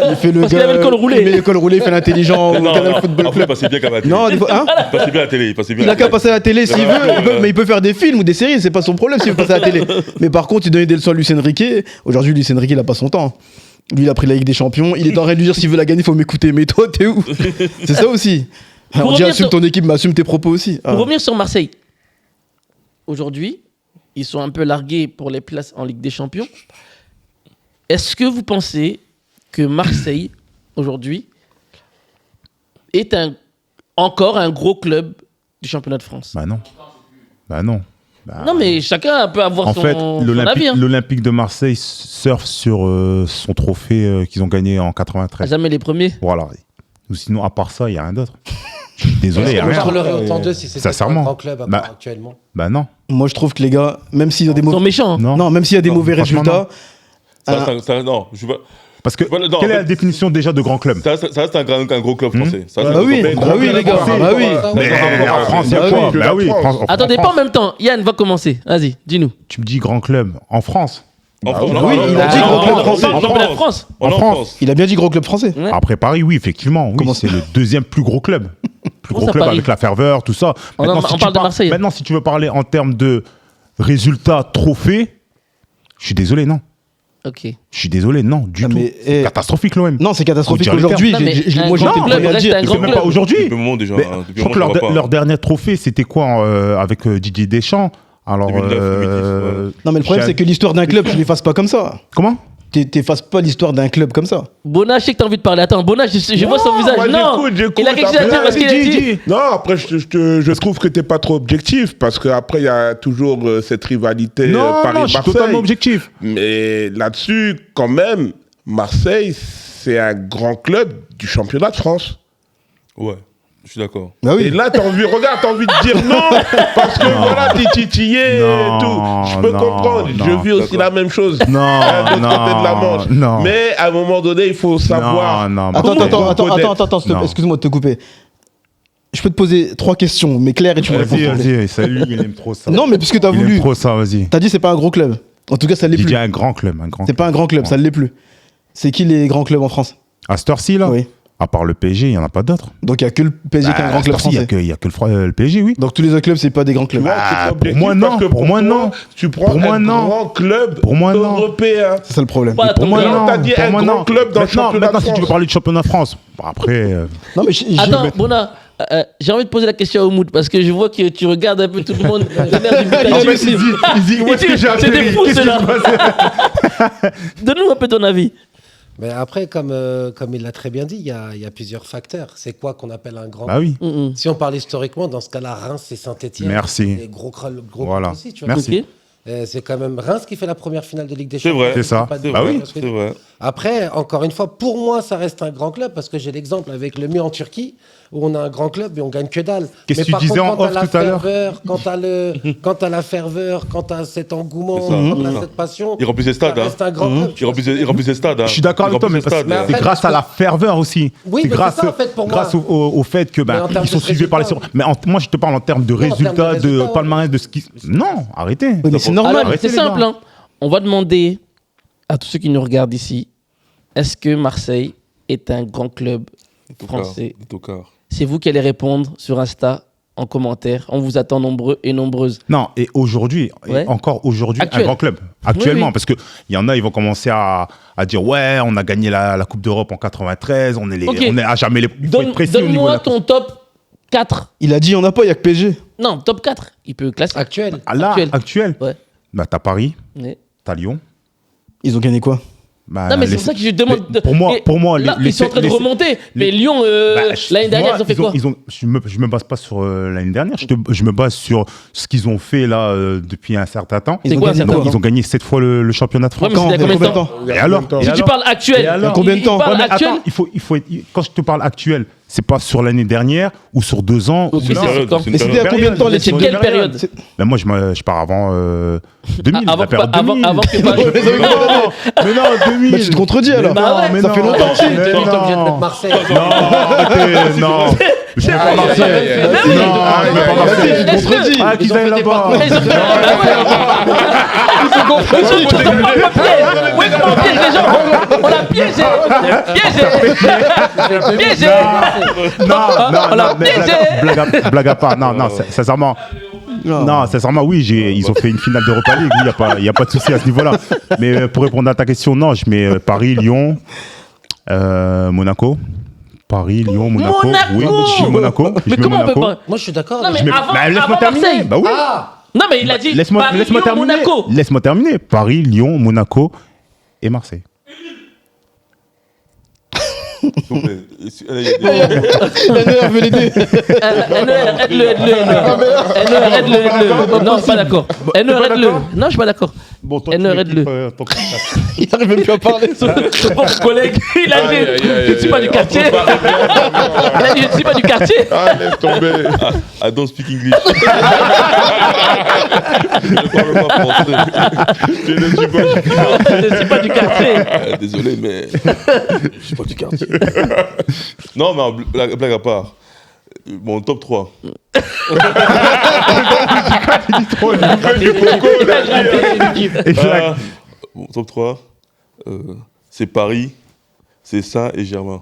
Il fait le Parce qu'il avait le col roulé. Il met le col roulé, il fait l'intelligent au Non, Canal non, Football après, il Club. passait bien qu'à la télé. Non, des fois, hein Il passait bien à la télé. Il a qu'à passer à la télé s'il veut, mais il peut faire des films ou des séries, c'est pas son problème s'il veut passer à la télé. Mais par contre, il donnait des leçons à Luis Enrique. Aujourd'hui, Luis Enrique, il a pas son temps. Lui, il a pris la Ligue des Champions. Il est en train de lui dire s'il veut la gagner, il faut m'écouter. Mais toi, t'es où? C'est ça aussi. Pour On dit revenir assume sur- ton équipe, mais assume tes propos aussi. Pour revenir sur Marseille, aujourd'hui, ils sont un peu largués pour les places en Ligue des Champions. Est-ce que vous pensez que Marseille, aujourd'hui, est encore un gros club du championnat de France? Bah non. Bah non. Bah, Non, mais chacun peut avoir en son, fait, son avis. Hein. l'Olympique de Marseille surfe sur son trophée qu'ils ont gagné en 93. Jamais les premiers. Voilà. Ou sinon, à part ça, il n'y a rien d'autre. Je suis désolé, il n'y a On rien. parlerait autant d'eux si c'était un Sincèrement. grand club Bah, actuellement. Bah non. Moi, je trouve que les gars, même s'ils ont des Ils sont mauvais, méchants. Hein. Non. non, même s'il y a des Non, mauvais franchement, résultats, Non, je vois. Parce que Voilà, non, quelle en est fait, la définition déjà de grand club? Ça reste un gros club français. Ça reste Bah un oui, gros club. bah oui, les gars, bah oui. Mais en France, il y a Bah quoi? oui. Bah oui. Attendez, en pas en France, même temps. Yann va commencer. Vas-y, dis-nous. tu me dis grand club en France. En France, oui, il a dit gros club français. Championnat de France. En France. il a bien dit gros club français. Ouais. Après Paris, oui, effectivement. Oui, Comment c'est le deuxième plus gros club. Plus Comment gros ça, club Paris avec la ferveur, tout ça. On Maintenant, parle tu de Marseille. Maintenant, si tu veux parler en termes de résultats, trophées, je suis désolé, non. Ok. Je suis désolé, non, du Non, tout. mais, C'est catastrophique, l'OM. Non, c'est catastrophique Faut dire les aujourd'hui. termes. Non, mais un Moi, j'ai grand été club premier à le reste dire. un C'est grand même club. pas aujourd'hui. Depuis un moment déjà. Mais Depuis je un crois que moment, je vois pas. leur dernier trophée, c'était quoi avec Didier Deschamps? Alors, 2009, 2010, Non, mais le problème, c'est que l'histoire d'un club, tu l'effaces pas comme ça. Comment? T'effaces pas l'histoire d'un club comme ça. Bona, je sais que t'as envie de parler. Attends, Bona, je vois son visage. moi, Non, j'écoute, il a quelque chose à après, dire parce qu'il a dit. Non, après, je trouve que t'es pas trop objectif parce qu'après, il y a toujours cette rivalité Non, je suis Paris-Marseille. totalement objectif. Mais là-dessus, quand même, Marseille, c'est un grand club du championnat de France. Ouais, je suis d'accord. Bah Et oui. là, t'as envie de dire non, parce que voilà, t'es titillé et Non, tout. Je peux non, comprendre. non. Je vis aussi la même chose. Non, De l'autre côté de la Manche. non. Mais à un moment donné, il faut savoir. Non, Attends, reconnaître. Non. excuse-moi de te couper. Je peux te poser 3 questions, mais claires, et tu me réponds. s'il te plaît. Vas-y, salut, il aime trop ça. Non, mais puisque t'as il voulu. aime trop ça, vas-y. T'as dit c'est pas un gros club. En tout cas, ça l'est J'ai plus. dit un grand club, un grand C'est pas un grand club, ça l'est plus. C'est qui les grands clubs en France? À cette heure-ci, là, Oui. à part le PSG, il n'y en a pas d'autres. Donc il y a que le PSG qui est un Bah, grand à cette club heure-ci, français. il y a que le PSG, oui. Donc tous les autres clubs, c'est pas des grands clubs. Tu vois, c'est Ah, pas objectif pour moi, non. parce que Pour moi, toi, non. Tu prends Pour moi, un non. grand club Pour moi, non. européen. C'est ça le problème. Voilà, Pour ton moi, club. non. t'as dit Pour un moi, grand non. club dans le Maintenant, championnat de si tu veux France. parler de championnat de France, bon, après. Non, mais Attends, Bona, j'ai envie de poser la question à Oumoud parce que je vois que tu regardes un peu tout le monde. il dit, où est-ce que j'ai C'est des atterri fous, Qu'est-ce qui ceux-là. se passe Donne-nous un peu ton avis. Mais après, comme il l'a très bien dit, il y a plusieurs facteurs. C'est quoi qu'on appelle un grand Bah oui. Si on parle historiquement, dans ce cas-là, Reims et Saint-Etienne. Merci. Et gros Voilà. clubs aussi, tu vois. Merci. Ok. C'est quand même Reims qui fait la première finale de Ligue des C'est Champions. vrai. C'est ça. Pas de- C'est Bah vrai, oui. parce que- c'est vrai. Après, encore une fois, pour moi, ça reste un grand club parce que j'ai l'exemple avec le Mur en Turquie où on a un grand club et on gagne que dalle. Qu'est-ce Mais que tu par disais contre, en quand off t'as la tout à l'heure ferveur, quand t'as la ferveur, quand t'as cet engouement, C'est ça. quand t'as Mhm. cette passion, Il remplit ses stades, ça hein. reste un grand club. Il remplit ses stades. hein. Je suis d'accord Il avec toi, remplit mais ses parce stades, que hein. c'est après, grâce à parce la ferveur aussi. Oui, c'est mais grâce, c'est ça, en fait, pour moi. grâce au fait que Mais en termes ils sont de suivis par les. résultats. Mais moi, je te parle en termes de en termes de résultats, de résultats, palmarès, de ce qui. Non, arrêtez. Oui, mais c'est normal. Alors, Arrêtez, c'est les simple. gars. Hein. On va demander à tous ceux qui nous regardent ici est-ce que Marseille est un grand club français? Des tocards. C'est vous qui allez répondre sur Insta, en commentaire. On vous attend nombreux et nombreuses. Non, et aujourd'hui, Ouais. et encore aujourd'hui, Actuel. un grand club. Actuellement, Oui, oui. parce qu'il y en a, ils vont commencer à dire ouais, on a gagné la Coupe d'Europe en 93, on est, Ok. on est à jamais les. Il faut être précis au niveau de Donne-moi la- ton top 4. Il a dit, on n'a pas, il y a que PSG. Non, top 4. Il peut classer. Actuel. Ah, là, actuel. actuel. Ouais. Bah, t'as Paris, Mais- t'as Lyon. Ils ont gagné quoi? Bah, Non, mais c'est les- pour ça que je demande. les- pour moi, là, les- ils sont en train de les- remonter. Mais les- Lyon, Bah, l'année dernière, ils ont fait quoi? je me base pas sur l'année dernière, je me base sur ce qu'ils ont fait là depuis un certain temps. C'est Ils ont quoi, gagné certain quoi? Ils ont gagné 7 fois le championnat de France. Ouais, mais c'était il y a Quand? combien de Combien de temps temps? Et alors Si tu parles actuel, Et alors Combien de temps? Il parle Ouais, mais actuel. attends, quand je te parle actuel, c'est pas sur l'année dernière ou sur 2 ans. Ok, ou c'est non. sur quand? Mais c'était à combien de temps les C'est titres? quelle période? Ben moi, je pars avant 2000. Avant la période que- avant- 2000. avant que- Mais non, 2000. Bah, tu te contredis alors. Bah ouais. mais Ça non, fait longtemps aussi. mais T'es obligé de non. mettre Marseille. Non, arrêtez, non. Je suis pas Marseille. Mais oui. Non, je vais pas Vas-y, Marseille. tu te contredis. Ah, qu'ils aillent là-bas. Mais ils ont fait- Ah ouais. Ils ont pas le piège. Oui, comment on piège les gens? On l'a piégé. Piégé. Non, On l'a mais piégé. blague à part. Non, sincèrement. Non, sincèrement, oui, ils ont fait une finale d'Europa League. Il n'y a pas de souci à ce niveau-là. Mais pour répondre à ta question, non, je mets Paris, Lyon, Monaco. Paris, Lyon, Monaco. Monaco. Oui, je mets Monaco. Mais Je mets comment on peut Monaco. pas? Moi, je suis d'accord. Non, mais Je mets- avant- Bah, laisse-moi avant terminer. Marseille. Bah oui. Non, mais il a dit Laisse-moi Paris, laisse-moi Lyon, terminer. Monaco. Laisse-moi terminer. Paris, Lyon, Monaco et Marseille. S'il vous plaît. Il y a des- NER veut l'aider. Aide-le. Non, je suis pas d'accord. Aide-le. Non, je suis pas d'accord. Bon, toi, NER, aide-le. Il n'arrive même plus à parler. Ce pauvre collègue, il a dit je ne suis pas du quartier. Il a dit je ne suis pas du quartier. Ah, laisse tomber. I don't speak English. Je ne parle pas français. Je ne suis pas du quartier. Je ne suis pas du quartier. Désolé, mais je suis pas du quartier. Non, mais blague à part. Mon top 3. Mon top 3, c'est Paris, c'est Saint et Germain.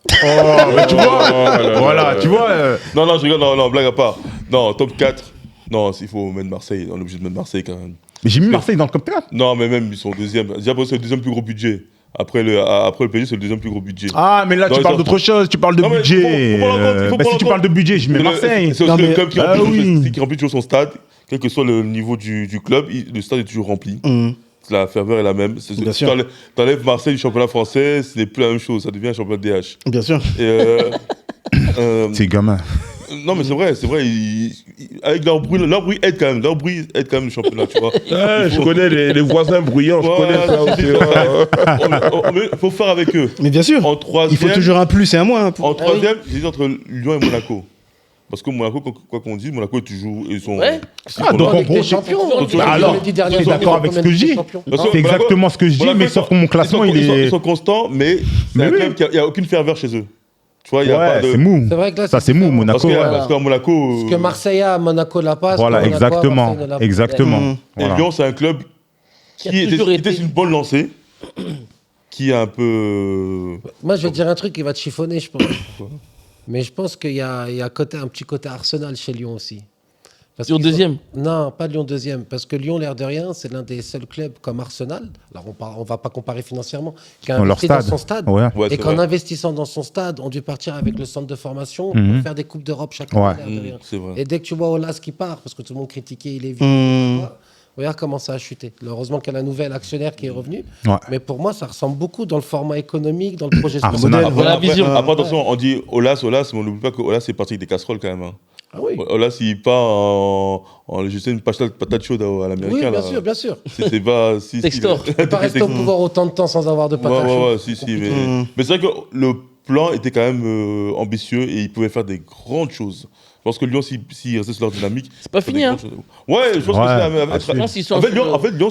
Tu vois Voilà, tu vois. Non, je rigole, non, blague à part. Non, top 4. Non, il faut mettre Marseille. On est obligé de mettre Marseille quand même. Mais j'ai mis Marseille dans le top 4. Non, mais même, ils sont deuxième. Déjà, parce que c'est le deuxième plus gros budget. Après le PSG, c'est le deuxième plus gros budget. Ah, mais là, Non, tu ils parles sont- d'autre chose. Tu parles de Non, mais budget. faut prendre en compte, il faut Bah, prendre si en tu compte. parles de budget, je mets Marseille. C'est Non, aussi le mais- club qui Ah remplit, oui. qui remplit toujours son stade. Quel que soit le niveau du club, le stade est toujours rempli. La ferveur est la même. Bien sûr. T'enlèves Marseille du championnat français, ce n'est plus la même chose. Ça devient un championnat DH. Bien sûr. Et, C'est gamin. non, mais c'est vrai. avec leur bruit aide quand même. Leur bruit aide quand même le championnat, tu vois. Ouais, je connais les voisins bruyants, je connais ça aussi. Il faut faire avec eux. Mais bien sûr, En troisième, il faut toujours un plus et un moins. En troisième, j'hésite entre Lyon et Monaco. Parce que Monaco, quoi qu'on dise, Monaco est toujours. Ils sont. Ouais. donc en Ligue des gros, Champions. alors, tu es d'accord avec ce que je dis. C'est exactement ce que je dis, mais sauf que mon classement, ils sont constants, mais c'est un club il n'y a aucune ferveur chez eux. Tu vois, il y a pas de. c'est mou. C'est vrai que là, Ça, c'est mou, Monaco. Parce qu'à Monaco. Ce que Marseille a, Monaco l'a pas. Voilà, exactement. Exactement. Et Lyon, c'est un club qui était sur une bonne lancée, qui est un peu. Moi, je vais te dire un truc qui va te chiffonner, je pense. Mais je pense qu'il y a un petit côté Arsenal chez Lyon aussi. Lyon deuxième. Non, pas Lyon deuxième. Parce que Lyon, l'air de rien, c'est l'un des seuls clubs comme Arsenal. Alors, on va pas comparer financièrement. Qui a investi dans son stade. Ouais. Et qu'en investissant dans son stade, ont dû partir avec le centre de formation pour faire des Coupes d'Europe chaque Ouais. année. L'air de rien. C'est vrai. Et dès que tu vois Olas qui part, parce que tout le monde critiquait, il est vieux. Regarde comment ça a chuté. Heureusement qu'il y a un nouvel actionnaire qui est revenu. Ouais. Mais pour moi, ça ressemble beaucoup dans le format économique, dans le projet Arsenal. sportif. Voilà la vision. Après, attention, on dit Olas, mais on n'oublie pas que Olas est parti avec des casseroles quand même. Hein. Ah oui. Olas, il part en je sais, une patate chaude à l'américain. Oui, bien sûr. C'est pas. Si, Textor. Il peut pas rester au pouvoir autant de temps sans avoir de patate chaude. Ouais, si, mais c'est vrai que le plan était quand même ambitieux et il pouvait faire des grandes choses. Je pense que Lyon, s'il restait sur leur dynamique. C'est pas fini, hein. Ouais, je pense que Je pense qu'ils sont En fait, sur- Lyon,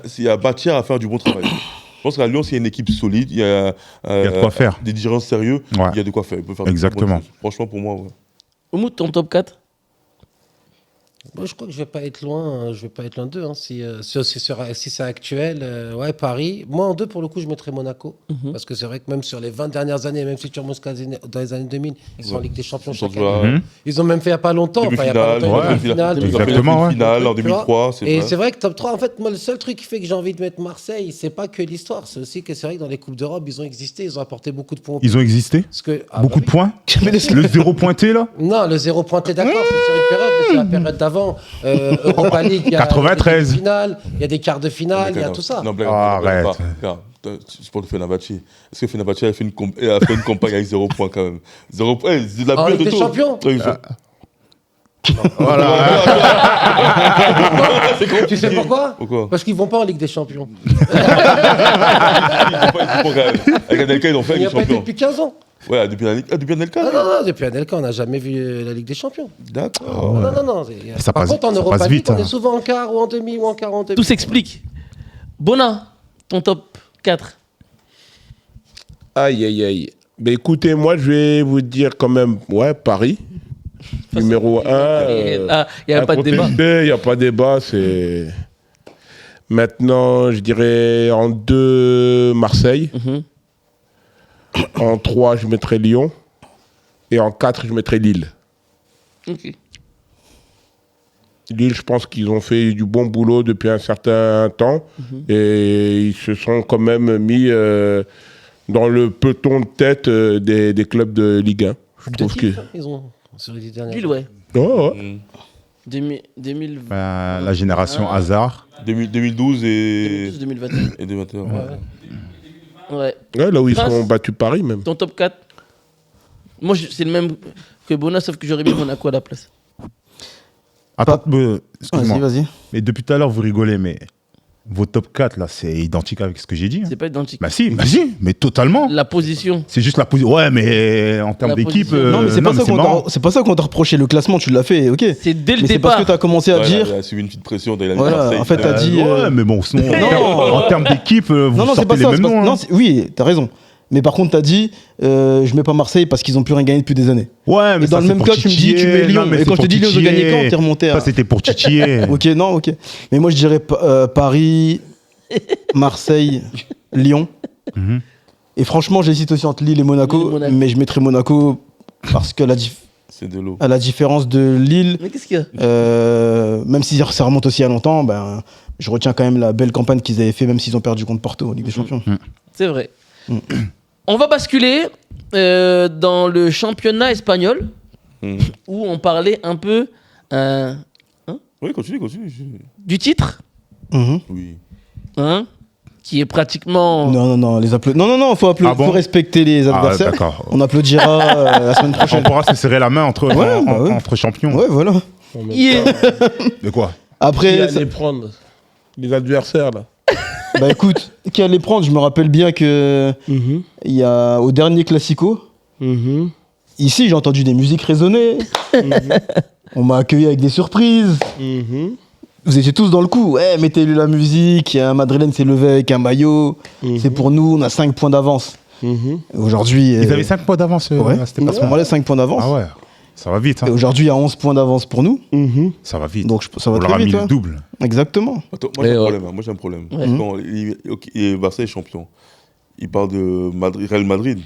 c'est à bâtir, à faire du bon travail. Je pense qu'à Lyon, s'il y a une équipe solide, il y a de quoi faire. des dirigeants sérieux, Ouais. il y a de quoi faire. Il peut faire Exactement. de bonnes choses. Franchement, pour moi, ouais. Oumoud, ton top 4. Moi, je crois que je vais pas être loin. Je vais pas être loin d'eux. Hein, si c'est actuel, ouais, Paris. Moi, en 2, pour le coup, je mettrais Monaco. Parce que c'est vrai que même sur les 20 dernières années, même si tu remontes dans les années 2000, ils sont en Ligue des Champions Ils sont chaque année. joueurs, Ils ont même fait il n'y a pas longtemps. Enfin, il y a pas longtemps, une demi-finale. Exactement, ouais. Finale en Tu vois. 2003, c'est Et vrai. c'est vrai que top 3, en fait, moi, le seul truc qui fait que j'ai envie de mettre Marseille, c'est pas que l'histoire. C'est aussi que c'est vrai que dans les Coupes d'Europe, ils ont existé. Ils ont apporté beaucoup de points. Ils ont existé. Parce que, Beaucoup de points. Le 0 pointé, là. Non, le 0 pointé, d'accord, c'est sur une période, mais c'est la période d'avant. Europa League, il y a 93. des finales, il y a des quarts de finale, il y a tout ça. Non, blague, Arrête. Regarde, c'est pour le Fenerbahçe. Est-ce que Fenerbahçe a fait une campagne avec 0 points quand même 0 points. C'est la En pire Ligue de des tout. Champions Ouais, Tu sais pourquoi Pourquoi Parce qu'ils vont pas en Ligue des Champions. Ils font quand même. Avec Anelka, ils ont fait Il n'y les a pas été champions. depuis 15 ans. Ouais, depuis Anelka. Ah non, depuis Anelka, on n'a jamais vu la Ligue des Champions. D'accord. Non. Ça Par passe- contre, en ça Europa passe League, vite, on hein. est souvent en quart ou en demi ou en quart en demi. Tout s'explique. Bona, ton top 4. Aïe, aïe, aïe. Mais écoutez, moi, je vais vous dire quand même, ouais, Paris. Numéro 1. Il n'y a pas de débat. Il n'y a pas de débat. C'est... Maintenant, je dirais en 2, Marseille. En 3, je mettrais Lyon. Et en 4, je mettrais Lille. Ok. Lille, je pense qu'ils ont fait du bon boulot depuis un certain temps. Et ils se sont quand même mis dans le peloton de tête des clubs de Ligue 1. Je trouve que... Ils ont sur les 10 dernières. Lille, ouais. Oh, ouais. 2020. La génération hasard. 2012 et 2021. 2021. Ouais. Ouais, là où ils Prince. ont battu Paris même. Ton top 4. Moi, c'est le même que Bona, sauf que j'aurais mis Monaco à la place. Attends, excuse-moi. Vas-y. Mais depuis tout à l'heure, vous rigolez, mais vos top 4, là, c'est identique avec ce que j'ai dit. Hein. C'est pas identique. Bah si, mais totalement. La position. C'est juste la position. Ouais, mais en termes La d'équipe. position. Non, mais c'est pas ça qu'on marrant. t'a- c'est pas ça qu'on t'a reproché. Le classement, tu l'as fait, ok. C'est dès le Mais c'est départ. parce que t'as commencé à dire. Il a suivi une petite pression dans Voilà, Marseille. en fait, t'as dit. Ouais, mais bon, sinon, Non. en termes d'équipe, vous Non, c'est sortez pas les ça. mêmes c'est pas- noms. Non, hein. oui, t'as raison. Mais par contre, t'as dit, je mets pas Marseille parce qu'ils ont plus rien gagné depuis des années. Ouais, mais Et dans ça, le c'est même pour cas, tu me dis, tu titiller. mets Lyon. Non, mais Et c'est quand je te pour dis Lyon, ils ont gagné titiller. quand, t'es remonté à. Ça, c'était pour titiller. Ok, non, ok. Mais moi, je dirais Paris, Marseille, Lyon. Et franchement, j'hésite aussi entre Lille et Monaco. Lille et Monaco. Mais je mettrais Monaco parce que C'est de l'eau. à la différence de Lille, Mais qu'est-ce qu'il y a même si ça remonte aussi à longtemps, ben, je retiens quand même la belle campagne qu'ils avaient fait, même s'ils ont perdu contre Porto en Ligue des Champions. C'est vrai. On va basculer dans le championnat espagnol où on parlait un peu Oui, continue. du titre, Mhm. Oui. hein, qui est pratiquement. Non, les non, faut Ah bon faut respecter les Ah, adversaires. d'accord. On applaudira la semaine On prochaine. pourra se serrer la main entre Ouais. champions. Ouais, voilà. Yeah. De quoi? Qui Après, allait prendre les adversaires, là. bah écoute, qui allait prendre, je me rappelle bien que il y a au dernier Classico, ici j'ai entendu des musiques résonner. On m'a accueilli avec des surprises. Vous étiez tous dans le coup. Ouais, mettez-lui la musique. Madrilène s'est levé avec un maillot. C'est pour nous, on a 5 points d'avance. Aujourd'hui. Ils avaient 5 points d'avance Ouais, à cette à ce moment-là, 5 points d'avance. Ah ouais, ça va vite. Et Hein. aujourd'hui, il y a 11 points d'avance pour nous. Ça va vite. Donc ça va On leur très a mis vite. le Ouais. double. Exactement. Attends, moi j'ai un problème. Moi j'ai un problème. Quand Barça est champion, il parle de Real Madrid.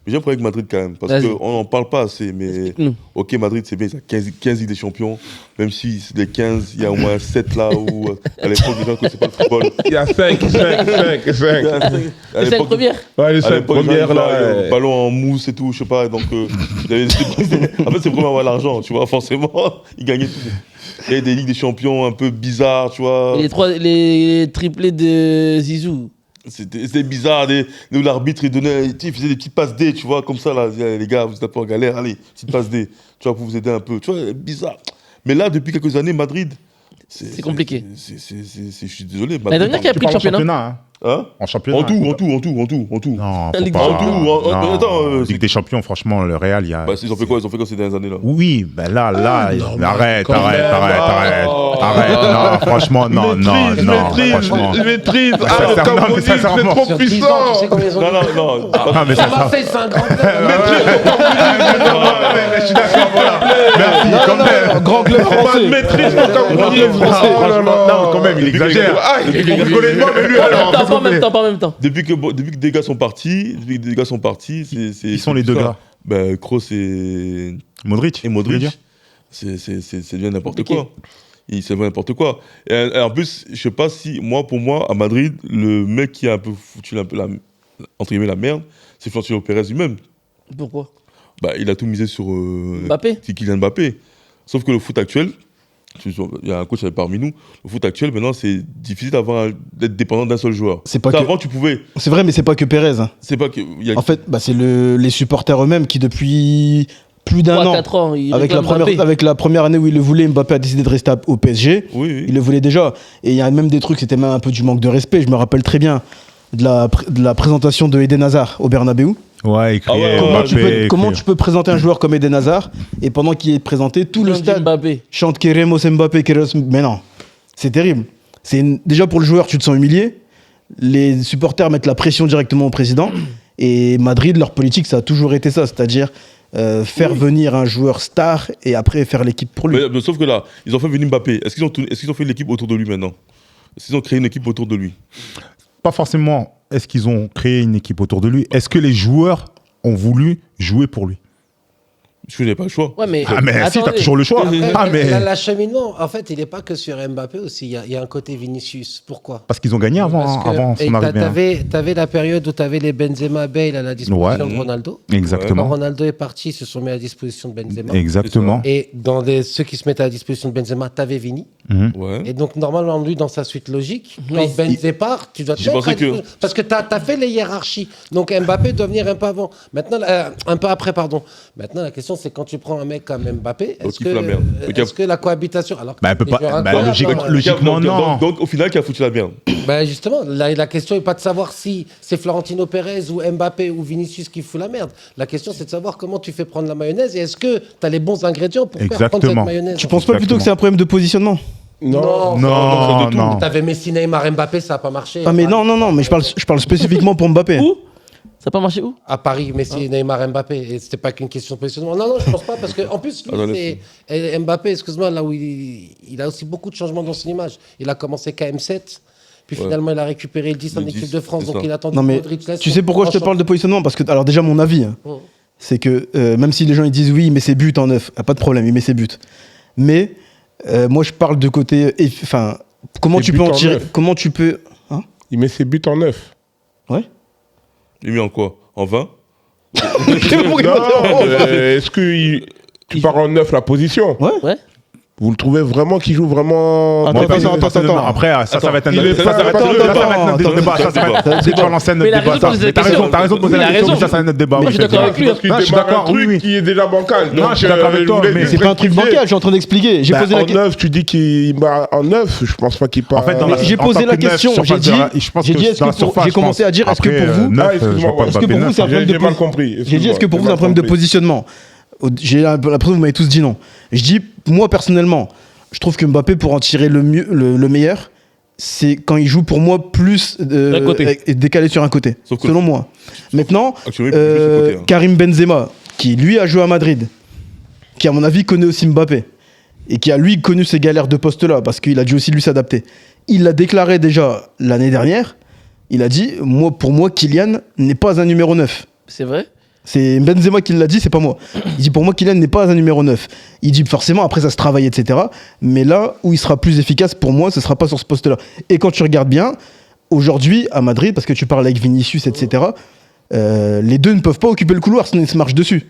Mais j'ai un problème avec Madrid quand même, parce Vas-y. qu'on n'en parle pas assez. Mais Explique-nous. ok, Madrid c'est bien, il y a 15 Ligues des Champions. Même si c'est les 15, il y a au moins 7 là où à l'époque, les gens ne connaissaient pas le football. Il y a 5. À C'est la l'époque, première. Ouais, les à 5 l'époque, premières, là. le ballon en mousse et tout, je sais pas. Donc, il y avait en fait, c'est vraiment avoir l'argent, tu vois. Forcément, ils gagnaient tout. Il y avait des Ligues des Champions un peu bizarres, tu vois. Et les triplés de Zizou. C'était bizarre, où l'arbitre il faisait des petites passes D, tu vois, comme ça, là, les gars, vous êtes un peu en galère, allez, petite passe D, tu vois, pour vous aider un peu, tu vois, bizarre. Mais là, depuis quelques années, Madrid, C'est compliqué. Je suis désolé. La dernière qui a Tu pris le parles en championnat. championnat, hein. Hein En championnat. En tout. Non, La faut Ligue pas. des Champions. Non. Attends, Ligue des Champions, franchement, le Real, il y a. Bah, ils ont fait quoi ces dernières années là? Oui, ben là, non, mais arrête, quand arrête, même, arrête, oh. arrête, non, franchement, non, franchement. Maîtrise. Ça, Ah, le ça, non, Cameroun, mais c'est sincèrement. trop Sur 10 ans, puissant. tu sais combien ils ont Non. Ah, mais ça, Marseille, c'est un grand club. je suis d'accord, voilà. Merci, quand même. Grand club Pas de français. maîtrise pour Cameroun. Non, quand même, il exagère. Ah, il On connaît le nom, mais lui, alors. Pas en même temps, pas en même temps. Depuis que des gars sont partis, c'est. Qui sont les deux ça. gars? Ben, Kroos et Modric. et tu veux dire Modric, c'est devient n'importe quoi. C'est n'importe quoi. Et en plus, je sais pas si, pour moi, à Madrid, le mec qui a un peu foutu entre guillemets la merde, c'est Florentino Pérez lui-même. Pourquoi? Bah, il a tout misé sur Mbappé. Kylian Mbappé. Sauf que le foot actuel, il y a un coach parmi nous, le foot actuel, maintenant, c'est difficile d'être dépendant d'un seul joueur. C'est pas Ça, que- avant, tu pouvais. C'est vrai, mais c'est pas que Pérez. Hein. C'est pas que. il y a- En fait, bah, c'est les supporters eux-mêmes qui, depuis plus d'un 3 an, 4 ans, il avec réclame Mbappé. la première année où il le voulait, Mbappé a décidé de rester au PSG. Oui. Il le voulait déjà. Et il y a même des trucs, c'était même un peu du manque de respect. Je me rappelle très bien de la présentation de Eden Hazard au Bernabeu. Ouais, il criait Ah ouais, Mbappé. Comment tu peux présenter un joueur comme Eden Hazard et pendant qu'il est présenté, tout le Jean-Di stade Mbappé. chante Queremos Mbappé, Queremos... Mais non, c'est terrible. Déjà pour le joueur, tu te sens humilié. Les supporters mettent la pression directement au président. Et Madrid, leur politique, ça a toujours été ça. C'est-à-dire faire venir un joueur star et après faire l'équipe pour lui. Mais sauf que là, ils ont fait venir Mbappé. Est-ce qu'ils ont fait l'équipe autour de lui maintenant? Est-ce qu'ils ont créé une équipe autour de lui? Pas forcément. Est-ce qu'ils ont créé une équipe autour de lui? Est-ce que les joueurs ont voulu jouer pour lui? Parce que j'avais pas le choix. Ouais, mais. Ah, mais si, t'as attendez. toujours le choix. Ah, mais. L'acheminement, en fait, il n'est pas que sur Mbappé aussi. Il y a un côté Vinicius. Pourquoi? Parce qu'ils ont gagné avant son arrivée. T'avais la période où t'avais les Benzema, Bale à la disposition Ouais. de Ronaldo. Exactement. Quand Ronaldo est parti, ils se sont mis à disposition de Benzema. Exactement. Et dans ceux qui se mettaient à disposition de Benzema, t'avais Vini. Ouais. Et donc, normalement, lui, dans sa suite logique, Oui, quand Benzema part, tu dois te J'ai mettre pensé à disposition. Parce que t'as fait les hiérarchies. Donc, Mbappé doit venir un peu avant. Maintenant, un peu après, pardon. Maintenant, la question, c'est quand tu prends un mec comme Mbappé, Donc, il fout la merde. est-ce que la cohabitation. Alors, Bah, elle peut les pas- joueurs bah, incroyables, logiquement, non. Donc, au final, qui a foutu la merde? bah, justement, la question n'est pas de savoir si c'est Florentino Pérez ou Mbappé ou Vinicius qui fout la merde. La question, c'est de savoir comment tu fais prendre la mayonnaise et est-ce que tu as les bons ingrédients pour faire prendre cette Exactement. mayonnaise. Tu penses pas plutôt que c'est un problème de positionnement? Non, Non, de non. T'avais Messi, Neymar, Mbappé, ça n'a pas marché. Ah mais non, mais je parle spécifiquement pour Mbappé. Où? Ça n'a pas marché où? À Paris, Messi, Neymar, Mbappé. Et c'était pas qu'une question de positionnement. Non, je pense pas, parce qu'en plus, lui, Attendez, et Mbappé, excuse-moi, là où il a aussi beaucoup de changements dans son image. Il a commencé KM7, puis finalement, il a récupéré le 10 en Le équipe 10, de France, c'est donc ça. il a attendu Non mais Modric laisse tu sais pourquoi je te parle de positionnement? Parce que, alors déjà mon avis, hein, c'est que même si les gens ils disent oui, il met ses buts en neuf, pas de problème, il met ses buts. Mais moi je parle de côté, enfin, comment Ses tu buts peux en en tirer, neuf. comment tu peux, hein? Il met ses buts en neuf. Ouais. Il met en quoi? En 20? Non, est-ce que tu pars en neuf la position? Ouais. Ouais. Vous le trouvez vraiment qu'il joue vraiment... Attends, personnellement, après, ça va être un Il est débat. pas- Ça va être un débat. Ça va être dès que tu vas lancer notre Mais il a débat. raison de poser la T'as question. raison de poser Il a la question, mais raison. ça, c'est un autre débat. Moi, je suis d'accord avec lui. Parce qu'il Non, je suis démarre d'accord, un truc oui. qui est déjà bancal. Non, Donc, je suis d'accord avec toi, je voulais mais C'est pas un truc préciser. bancal, je suis en train d'expliquer. J'ai Bah, posé la en question. neuf, tu dis qu'il bat en neuf. Je pense pas qu'il part. En fait, dans Mais la- j'ai en posé tant la que neuf, question, surface j'ai dit, de- je pense que est-ce dans la que pour- surface, j'ai je commencé pense. à dire, est-ce que Après, pour vous, neuf, Ah, excuse-moi, je vois pas ouais. est-ce que pour Mbappé vous, neuf. c'est un problème J'ai de mal compris. J'ai dit, est-ce que pour vous, c'est un J'ai mal problème de compris. positionnement J'ai l'impression que vous m'avez tous dit non. Je dis, moi, personnellement, je trouve que Mbappé, pour en tirer le meilleur, c'est quand il joue, pour moi, plus D'un côté. décalé sur un côté, Sauf que- selon moi. Maintenant, Actuellement, il peut jouer sur le côté, hein. Karim Benzema, qui lui a joué à Madrid, qui à mon avis connaît aussi Mbappé, et qui a lui connu ces galères de poste-là, parce qu'il a dû aussi lui s'adapter. Il l'a déclaré déjà l'année dernière, il a dit, pour moi, Kylian n'est pas un numéro 9. C'est vrai. C'est Benzema qui l'a dit, c'est pas moi. Il dit pour moi Kylian n'est pas un numéro 9. Il dit forcément après ça se travaille, etc. Mais là où il sera plus efficace pour moi, ce sera pas sur ce poste-là. Et quand tu regardes bien, aujourd'hui à Madrid, parce que tu parles avec Vinicius, etc. Les deux ne peuvent pas occuper le couloir, sinon ils se marchent dessus.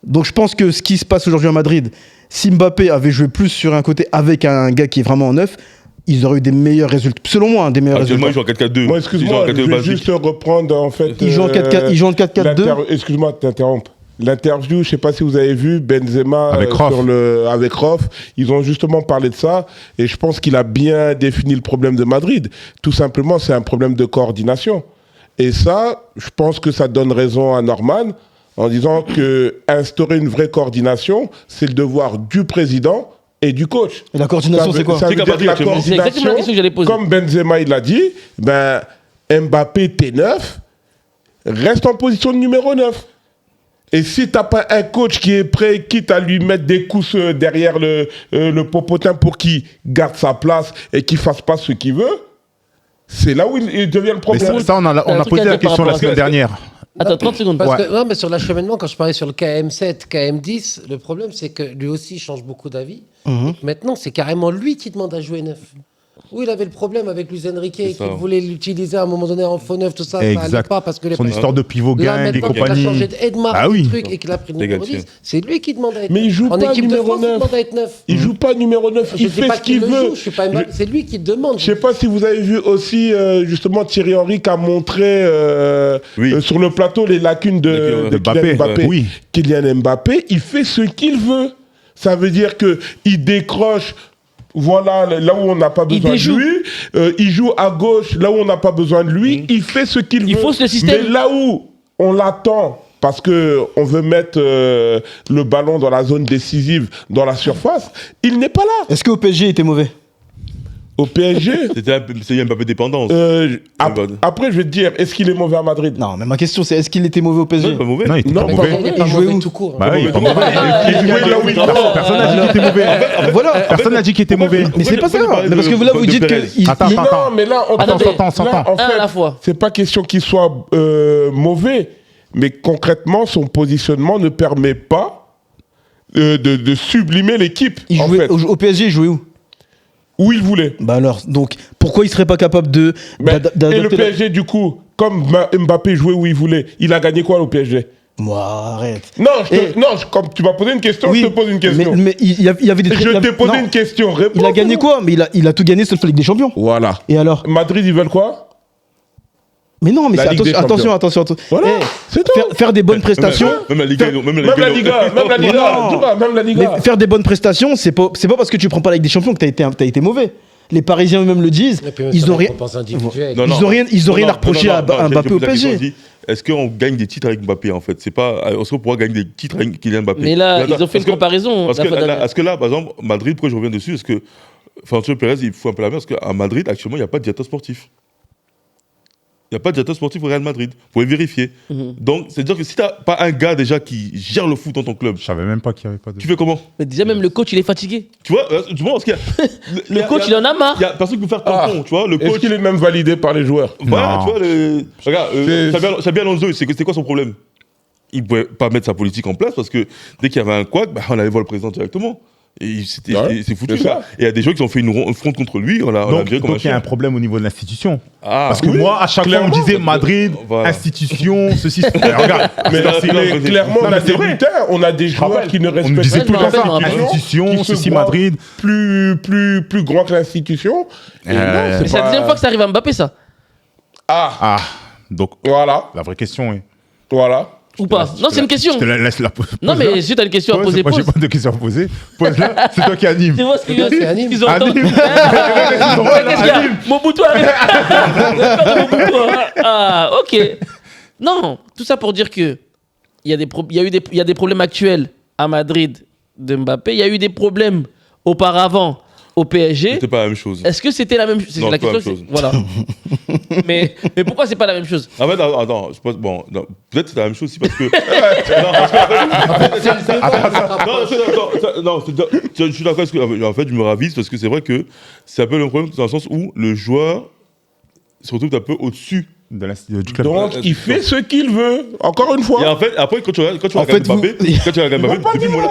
Donc je pense que ce qui se passe aujourd'hui à Madrid, si Mbappé avait joué plus sur un côté avec un gars qui est vraiment en 9, ils auraient eu des meilleurs résultats. Selon moi, des meilleurs Actuellement, résultats. ils jouent en 4-4-2. Moi, Ils jouent excuse-moi, en je 4-4-2 vais basique. juste reprendre en fait. Ils jouent en 4-4, ils jouent en 4-4-2. Excuse-moi de t'interrompre. L'interview, je sais pas si vous avez vu Benzema Avec Roff. avec Roff, ils ont justement parlé de ça et je pense qu'il a bien défini le problème de Madrid. Tout simplement, c'est un problème de coordination. Et ça, je pense que ça donne raison à Norman en disant que instaurer une vraie coordination, c'est le devoir du président et du coach. Et la coordination, c'est quoi Ça veut C'est dire qu'à que la Madrid, c'est exactement la question que j'allais poser. comme Benzema il l'a dit, ben, Mbappé T9 reste en position de numéro 9. Et si t'as pas un coach qui est prêt, quitte à lui mettre des coups derrière le popotin pour qu'il garde sa place et qu'il fasse pas ce qu'il veut, c'est là où il devient le Mais problème. ça, on T'as a un truc posé à la dire par question la rapport à semaine ça. dernière. Attends, 30 secondes. Parce que, non, mais sur l'acheminement, quand je parlais sur le KM7, KM10, le problème, c'est que lui aussi il change beaucoup d'avis. Maintenant, c'est carrément lui qui demande à jouer 9. Où il avait le problème avec Luis Enrique, C'est ça. qu'il voulait l'utiliser à un moment donné en faux 9, tout ça, ça allait Exact. pas parce que les Son histoire de pivot Là, gang et maintenant qu'il a compagnie. changé d'Edmar, Ah oui. truc, et qu'il a pris le numéro Négatif. 10, c'est lui qui demande à être Mais il 9. joue En pas équipe de numéro France, il 9. demande à être 9. Il joue pas numéro 9, Je il dis fait pas ce qu'il qu'il le veut. joue, je suis pas une- c'est lui qui demande. Je sais pas si vous avez vu aussi justement Thierry Henry qui a montré Oui. sur le plateau les lacunes de Mbappé, Kylian Mbappé. oui. Kylian Mbappé, il fait ce qu'il veut. Ça veut dire que il décroche. Voilà, là où on n'a pas besoin déjoue. de lui. Il joue à gauche, là où on n'a pas besoin de lui. Il fait ce qu'il veut. Il fausse le système. Mais là où on l'attend, parce qu'on veut mettre le ballon dans la zone décisive, dans la surface, il n'est pas là. Est-ce qu'au PSG était mauvais? Au PSG, C'est Mbappé dépendance. après, je vais te dire, est-ce qu'il est mauvais à Madrid? Non, mais ma question c'est est-ce qu'il était mauvais au PSG? Non, pas mauvais. Non, il était Non, pas pas mauvais. Il est pas Il jouait mauvais où tout court. Bah oui, il est pas mauvais. Il jouait là où il doit. Personne n'a dit qu'il était mauvais. Voilà. Personne n'a dit qu'il était mauvais. Mais c'est pas ça. Mais parce que vous là vous dites que Attends, Non, mais là, on Attendez. on s'entend. là, en Un à la fait, fois. c'est pas question qu'il soit mauvais, mais concrètement, son positionnement ne permet pas de sublimer l'équipe. il En jouait fait, au PSG, il jouait où? où il voulait. Bah alors, donc pourquoi il serait pas capable de Ben, d'adapter et le PSG, du coup, comme Mbappé jouait où il voulait, il a gagné quoi au PSG? Moi, arrête. Non, Et- comme tu m'as posé une question, Oui, je te pose une question. Mais il y avait des Je il y t'ai posé non, une question. Réponds. Il a gagné quoi? Mais il a tout gagné sauf la Ligue des Champions. Voilà. Et alors? Madrid, ils veulent quoi? Mais non, mais La c'est Ligue des attention. Voilà, Eh, c'est tout. faire des bonnes prestations. Même la Liga. Même la Liga, même la Liga, Non. tu vois, même la Liga. Mais faire des bonnes prestations, c'est pas parce que tu prends pas la Ligue des Champions que t'as été mauvais. Les Parisiens eux-mêmes le disent. Et puis, Ils sur ont les rien. récompenses individuelles. Non, Ils ont rien à reprocher à j'ai Mbappé posé au la question, PSG. je dis, est-ce qu'on gagne des titres avec Mbappé en fait? C'est pas. Est-ce qu'on pourra gagner des titres avec Kylian Mbappé? Mais là, ils ont fait parce une comparaison. Parce la que fois dernière. est-ce que là, par exemple, Madrid, pourquoi je reviens dessus? Est-ce que Florentino Pérez, il fout un peu la merde? Parce qu'à Madrid, actuellement, il n'y a pas de directeur sportif. Il n'y a pas de directeur sportif au Real Madrid. Vous pouvez vérifier. Donc, c'est-à-dire que si tu n'as pas un gars déjà qui gère le foot dans ton club, Je savais même pas qu'il n'y avait pas de. tu fais comment? Mais déjà, même le coach, il est fatigué. Tu vois, parce qu'il y a, Le coach, il en a marre. Il y a personne qui peut faire tampon, tu vois. Le Est-ce coach. qu'il est même validé par les joueurs? Voilà, Non. tu vois, regarde, C'est- Xabi Alonso, c'était quoi son problème? Il ne pouvait pas mettre sa politique en place parce que dès qu'il y avait un couac, bah, on allait voir le président directement. Et Ouais, c'est foutu c'est ça. ça. Et il y a des gens qui ont fait une fronde contre lui, on l'a Donc, viré comme un il y a chien. un problème au niveau de l'institution. Ah, Parce que oui. moi, à chaque fois, on me disait Madrid, Voilà. institution, ceci, cela. Regarde, Mais clairement, Non, on mais a c'est des vrai. buteurs, on a des joueurs rappelle, qui ne on me respectent disait Ouais, tout je me le temps rappelle, ça. je me rappelle. Institution, qui se ceci, voient Madrid. plus grand que l'institution. Et non, Mais c'est la deuxième fois que ça arrive à Mbappé, ça. Ah, Ah, donc, voilà, la vraie question est. voilà. Ou pas? Non, c'est une question. Je te laisse la Non, mais si tu as une question à poser, Moi, j'ai pose. pas de question à poser. Pose-la, c'est toi qui anime. Tu vois ce qu'ils C'est anime. qu'ils ont entendu. Anime. Qu'est-ce qu'il y a Mobutu arrive. Mobutu, hein. Ah, ok. Non, tout ça pour dire que il y a des problèmes actuels à Madrid de Mbappé. Il y a eu des problèmes auparavant au PSG. C'était pas la même chose. Est-ce que c'était la même chose? Non, La c'est pas la question, même c'est- voilà. mais pourquoi c'est pas la même chose? En fait, attends, je pense, bon, non, peut-être c'est la même chose aussi parce que. Non, parce que- non, je suis d'accord parce que, en fait, je me ravise parce que c'est vrai que c'est un peu le problème dans le sens où le joueur se retrouve un peu au-dessus. Du club. Donc, il fait ce qu'il veut, encore une Et fois. en fait, après, quand tu regardes En fait, Mbappé, quand tu regardes Mbappé,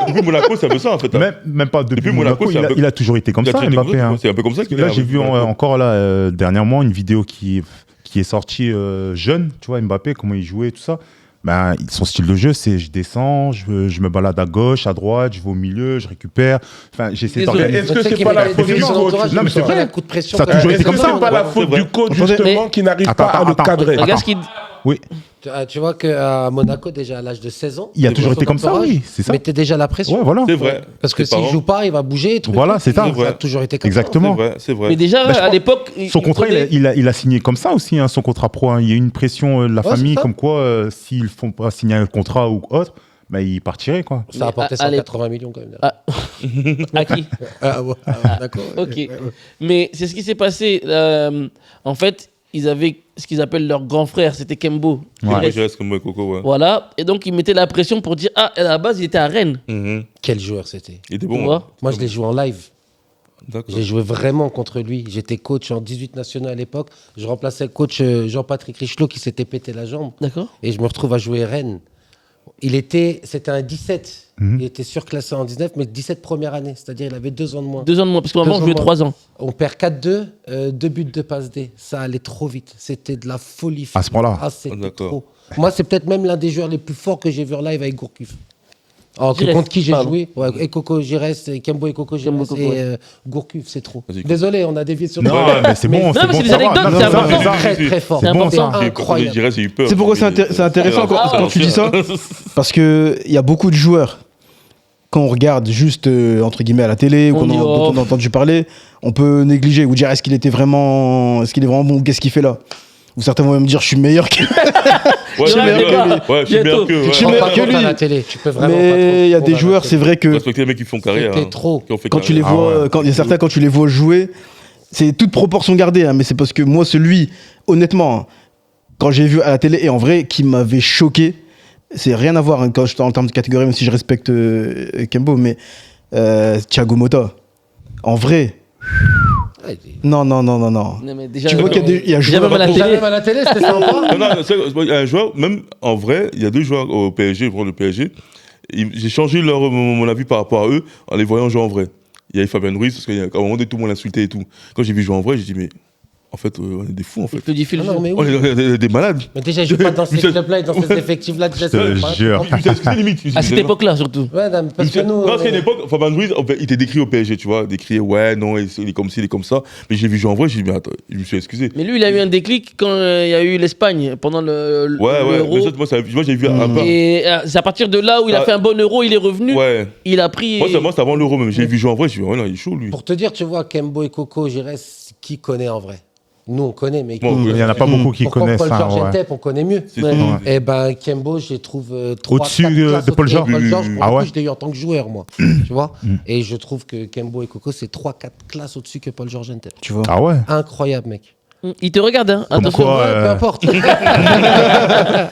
depuis Monaco, c'est un peu ça en fait. hein. Même pas depuis Depuis Monaco, Monaco, c'est un peu- il a toujours été comme Il a ça, traité Mbappé. comme ça, hein. c'est un peu comme ça qu'il Là, est j'ai avec vu Monaco. encore là, dernièrement une vidéo qui est sortie jeune, tu vois, Mbappé, comment il jouait et tout ça. Ben, son style de jeu, c'est je descends, je me balade à gauche, à droite, je vais au milieu, je récupère. Enfin, j'essaie Désolé. d'organiser. Est-ce que c'est pas la faute du coach? Non, mais c'est vrai. Un coup de pression. Ça a quand même. toujours été Est-ce comme que ça, c'est pas la c'est faute vrai. du coach, Attendez, justement, qui n'arrive Attends, pas à le attends. cadrer? Regarde ce qu'il. Oui, Tu vois qu'à Monaco, déjà à l'âge de 16 ans, il a toujours été comme ça, oui, c'est ça. mettait déjà la pression. Ouais, voilà. C'est vrai. Parce que Ses s'il parents- joue pas, il va bouger. et tout. Voilà, c'est ça. Ça a toujours été comme Exactement. C'est vrai. Mais déjà, Bah, je à pense- l'époque. Son contrat, prenait- il a signé comme ça aussi, hein, son contrat pro. Hein. Il y a eu une pression de la Ouais, famille, c'est ça. comme quoi, s'ils ne font pas signer un contrat ou autre, bah, ils partiraient, quoi. Ça a apporté Mais à 180 millions quand même. Ah. À qui? Ah, ouais, d'accord. Ok. Mais c'est ce qui s'est passé. En fait, ils avaient ce qu'ils appellent leur grand frère, c'était Kembo. Ouais, je reste comme moi, Coco, ouais. Voilà. Et donc, ils mettaient la pression pour dire ah, à la base, il était à Rennes. Mhm. Quel joueur c'était. Il était Tu bon. vois Moi, je l'ai joué en live. D'accord. J'ai joué vraiment contre lui. J'étais coach en 18 nationaux à l'époque. Je remplaçais le coach Jean-Patrick Richelot qui s'était pété la jambe. D'accord. Et je me retrouve à jouer Rennes. C'était un 17. Il était surclassé en 19, mais 17 première année. C'est-à-dire il avait 2 ans de moins. 2 ans de moins, parce qu'avant, 2 on ans jouait de moins. 3 ans. On perd 4-2, 2 buts de passe D. Ça allait trop vite. C'était de la folie. À ce point-là. Ah, c'était D'accord. trop. Moi, c'est peut-être même l'un des joueurs les plus forts que j'ai vu en live avec Gourcuff. Giresse, Contre qui j'ai pardon. joué ouais, et Coco Giresse, et Kembo et Coco Kembo, Giresse Coco, et ouais. Gourcuff, c'est trop. Vas-y, Désolé, on a dévié sur Non, mais c'est bon, Non, mais c'est bon des de savoir. anecdotes, Non, c'est non, ça, important. ça. Très très fort. C'est bon, C'était ça. incroyable. J'ai eu peur. C'est pourquoi c'est intéressant quand tu dis ça. Parce qu'il y a beaucoup de joueurs, quand on regarde juste, entre guillemets, à la télé, ou On dit, dont oh. on a entendu parler, on peut négliger ou dire est-ce qu'il est vraiment bon ou qu'est-ce qu'il fait là. Ou certains vont même dire je suis meilleur que Ouais, Je suis meilleur que lui. Ouais, je suis meilleur que. Je suis ouais. meilleur Pas que trop à lui. la télé. Tu peux vraiment pas Mais il y a trop des à la joueurs, télé. c'est vrai que Respecter les mecs qui font carrière. C'était hein, trop. qui ont fait quand tu les carrière. vois, ouais. quand il y a certains quand tu les vois jouer, c'est toute proportion gardée, hein, mais c'est parce que moi celui, honnêtement, hein, quand j'ai vu à la télé et en vrai, qui m'avait choqué, c'est rien à voir hein, quand je en termes de catégorie, même si je respecte Kembo, mais Thiago Motta, en vrai, Ouais, non. Non, mais déjà, Tu vois qu'il y a déjà joueurs- même à la Déjà télé. même à la télé, c'était sympa. Non, c'est un joueur, même en vrai, il y a 2 joueurs au PSG, pour le PSG. J'ai changé mon avis par rapport à eux en les voyant jouer en vrai. Il y avait Fabien Ruiz, parce qu'à un moment donné, tout le monde l'insultait et tout. Quand j'ai vu jouer en vrai, j'ai dit, mais en fait, on est des fous, en fait. Fluidifie le Non, jeu. mais On oui. est des malades. Mais déjà, je joue pas dans ces clubs-là et dans ces effectifs-là. Déjà, Je te c'est pas- jure. Je me suis excusé limite. À cette époque-là, surtout. Ouais, non, mais parce que nous. Parce qu'à une époque, Fabien Ruiz, en fait, il était décrit au PSG, tu vois, décrit, ouais, non, il est comme ci, il est comme ça. Mais j'ai vu jouer en vrai, j'ai dit, mais attends, je me suis excusé. Mais lui, il a eu un déclic quand il y a eu l'Espagne pendant le Ouais, l'Euro. mais ça, moi, j'ai vu un peu. Et c'est à partir de là où il a Ah. fait un bon euro, il est revenu. Ouais. Il a pris. Moi, c'est avant l'Euro, même. J'ai vu jouer en vrai, j'ai dit, ouais, non, il est chaud, lui. Pour te dire, tu vois, Kembo et Coco, Giresse, qui connaît en vrai? Nous, on connaît, mais Bon, Il n'y en a pas beaucoup qui pourquoi connaissent Paul ça. Georges Ouais. Entep, on connaît mieux. C'est Ouais. ça. Et ben Kembo, je les trouve 3 Au-dessus de Paul Georges. Paul Georges, pour Ah le coup, ouais. je l'ai eu en tant que joueur, moi. Tu vois. Et je trouve que Kembo et Coco, c'est 3-4 classes au-dessus que Paul Georges Entep. tu vois. Ah ouais. Incroyable, mec. Il te regarde, hein. Comme Attention. quoi, Ouais, peu importe.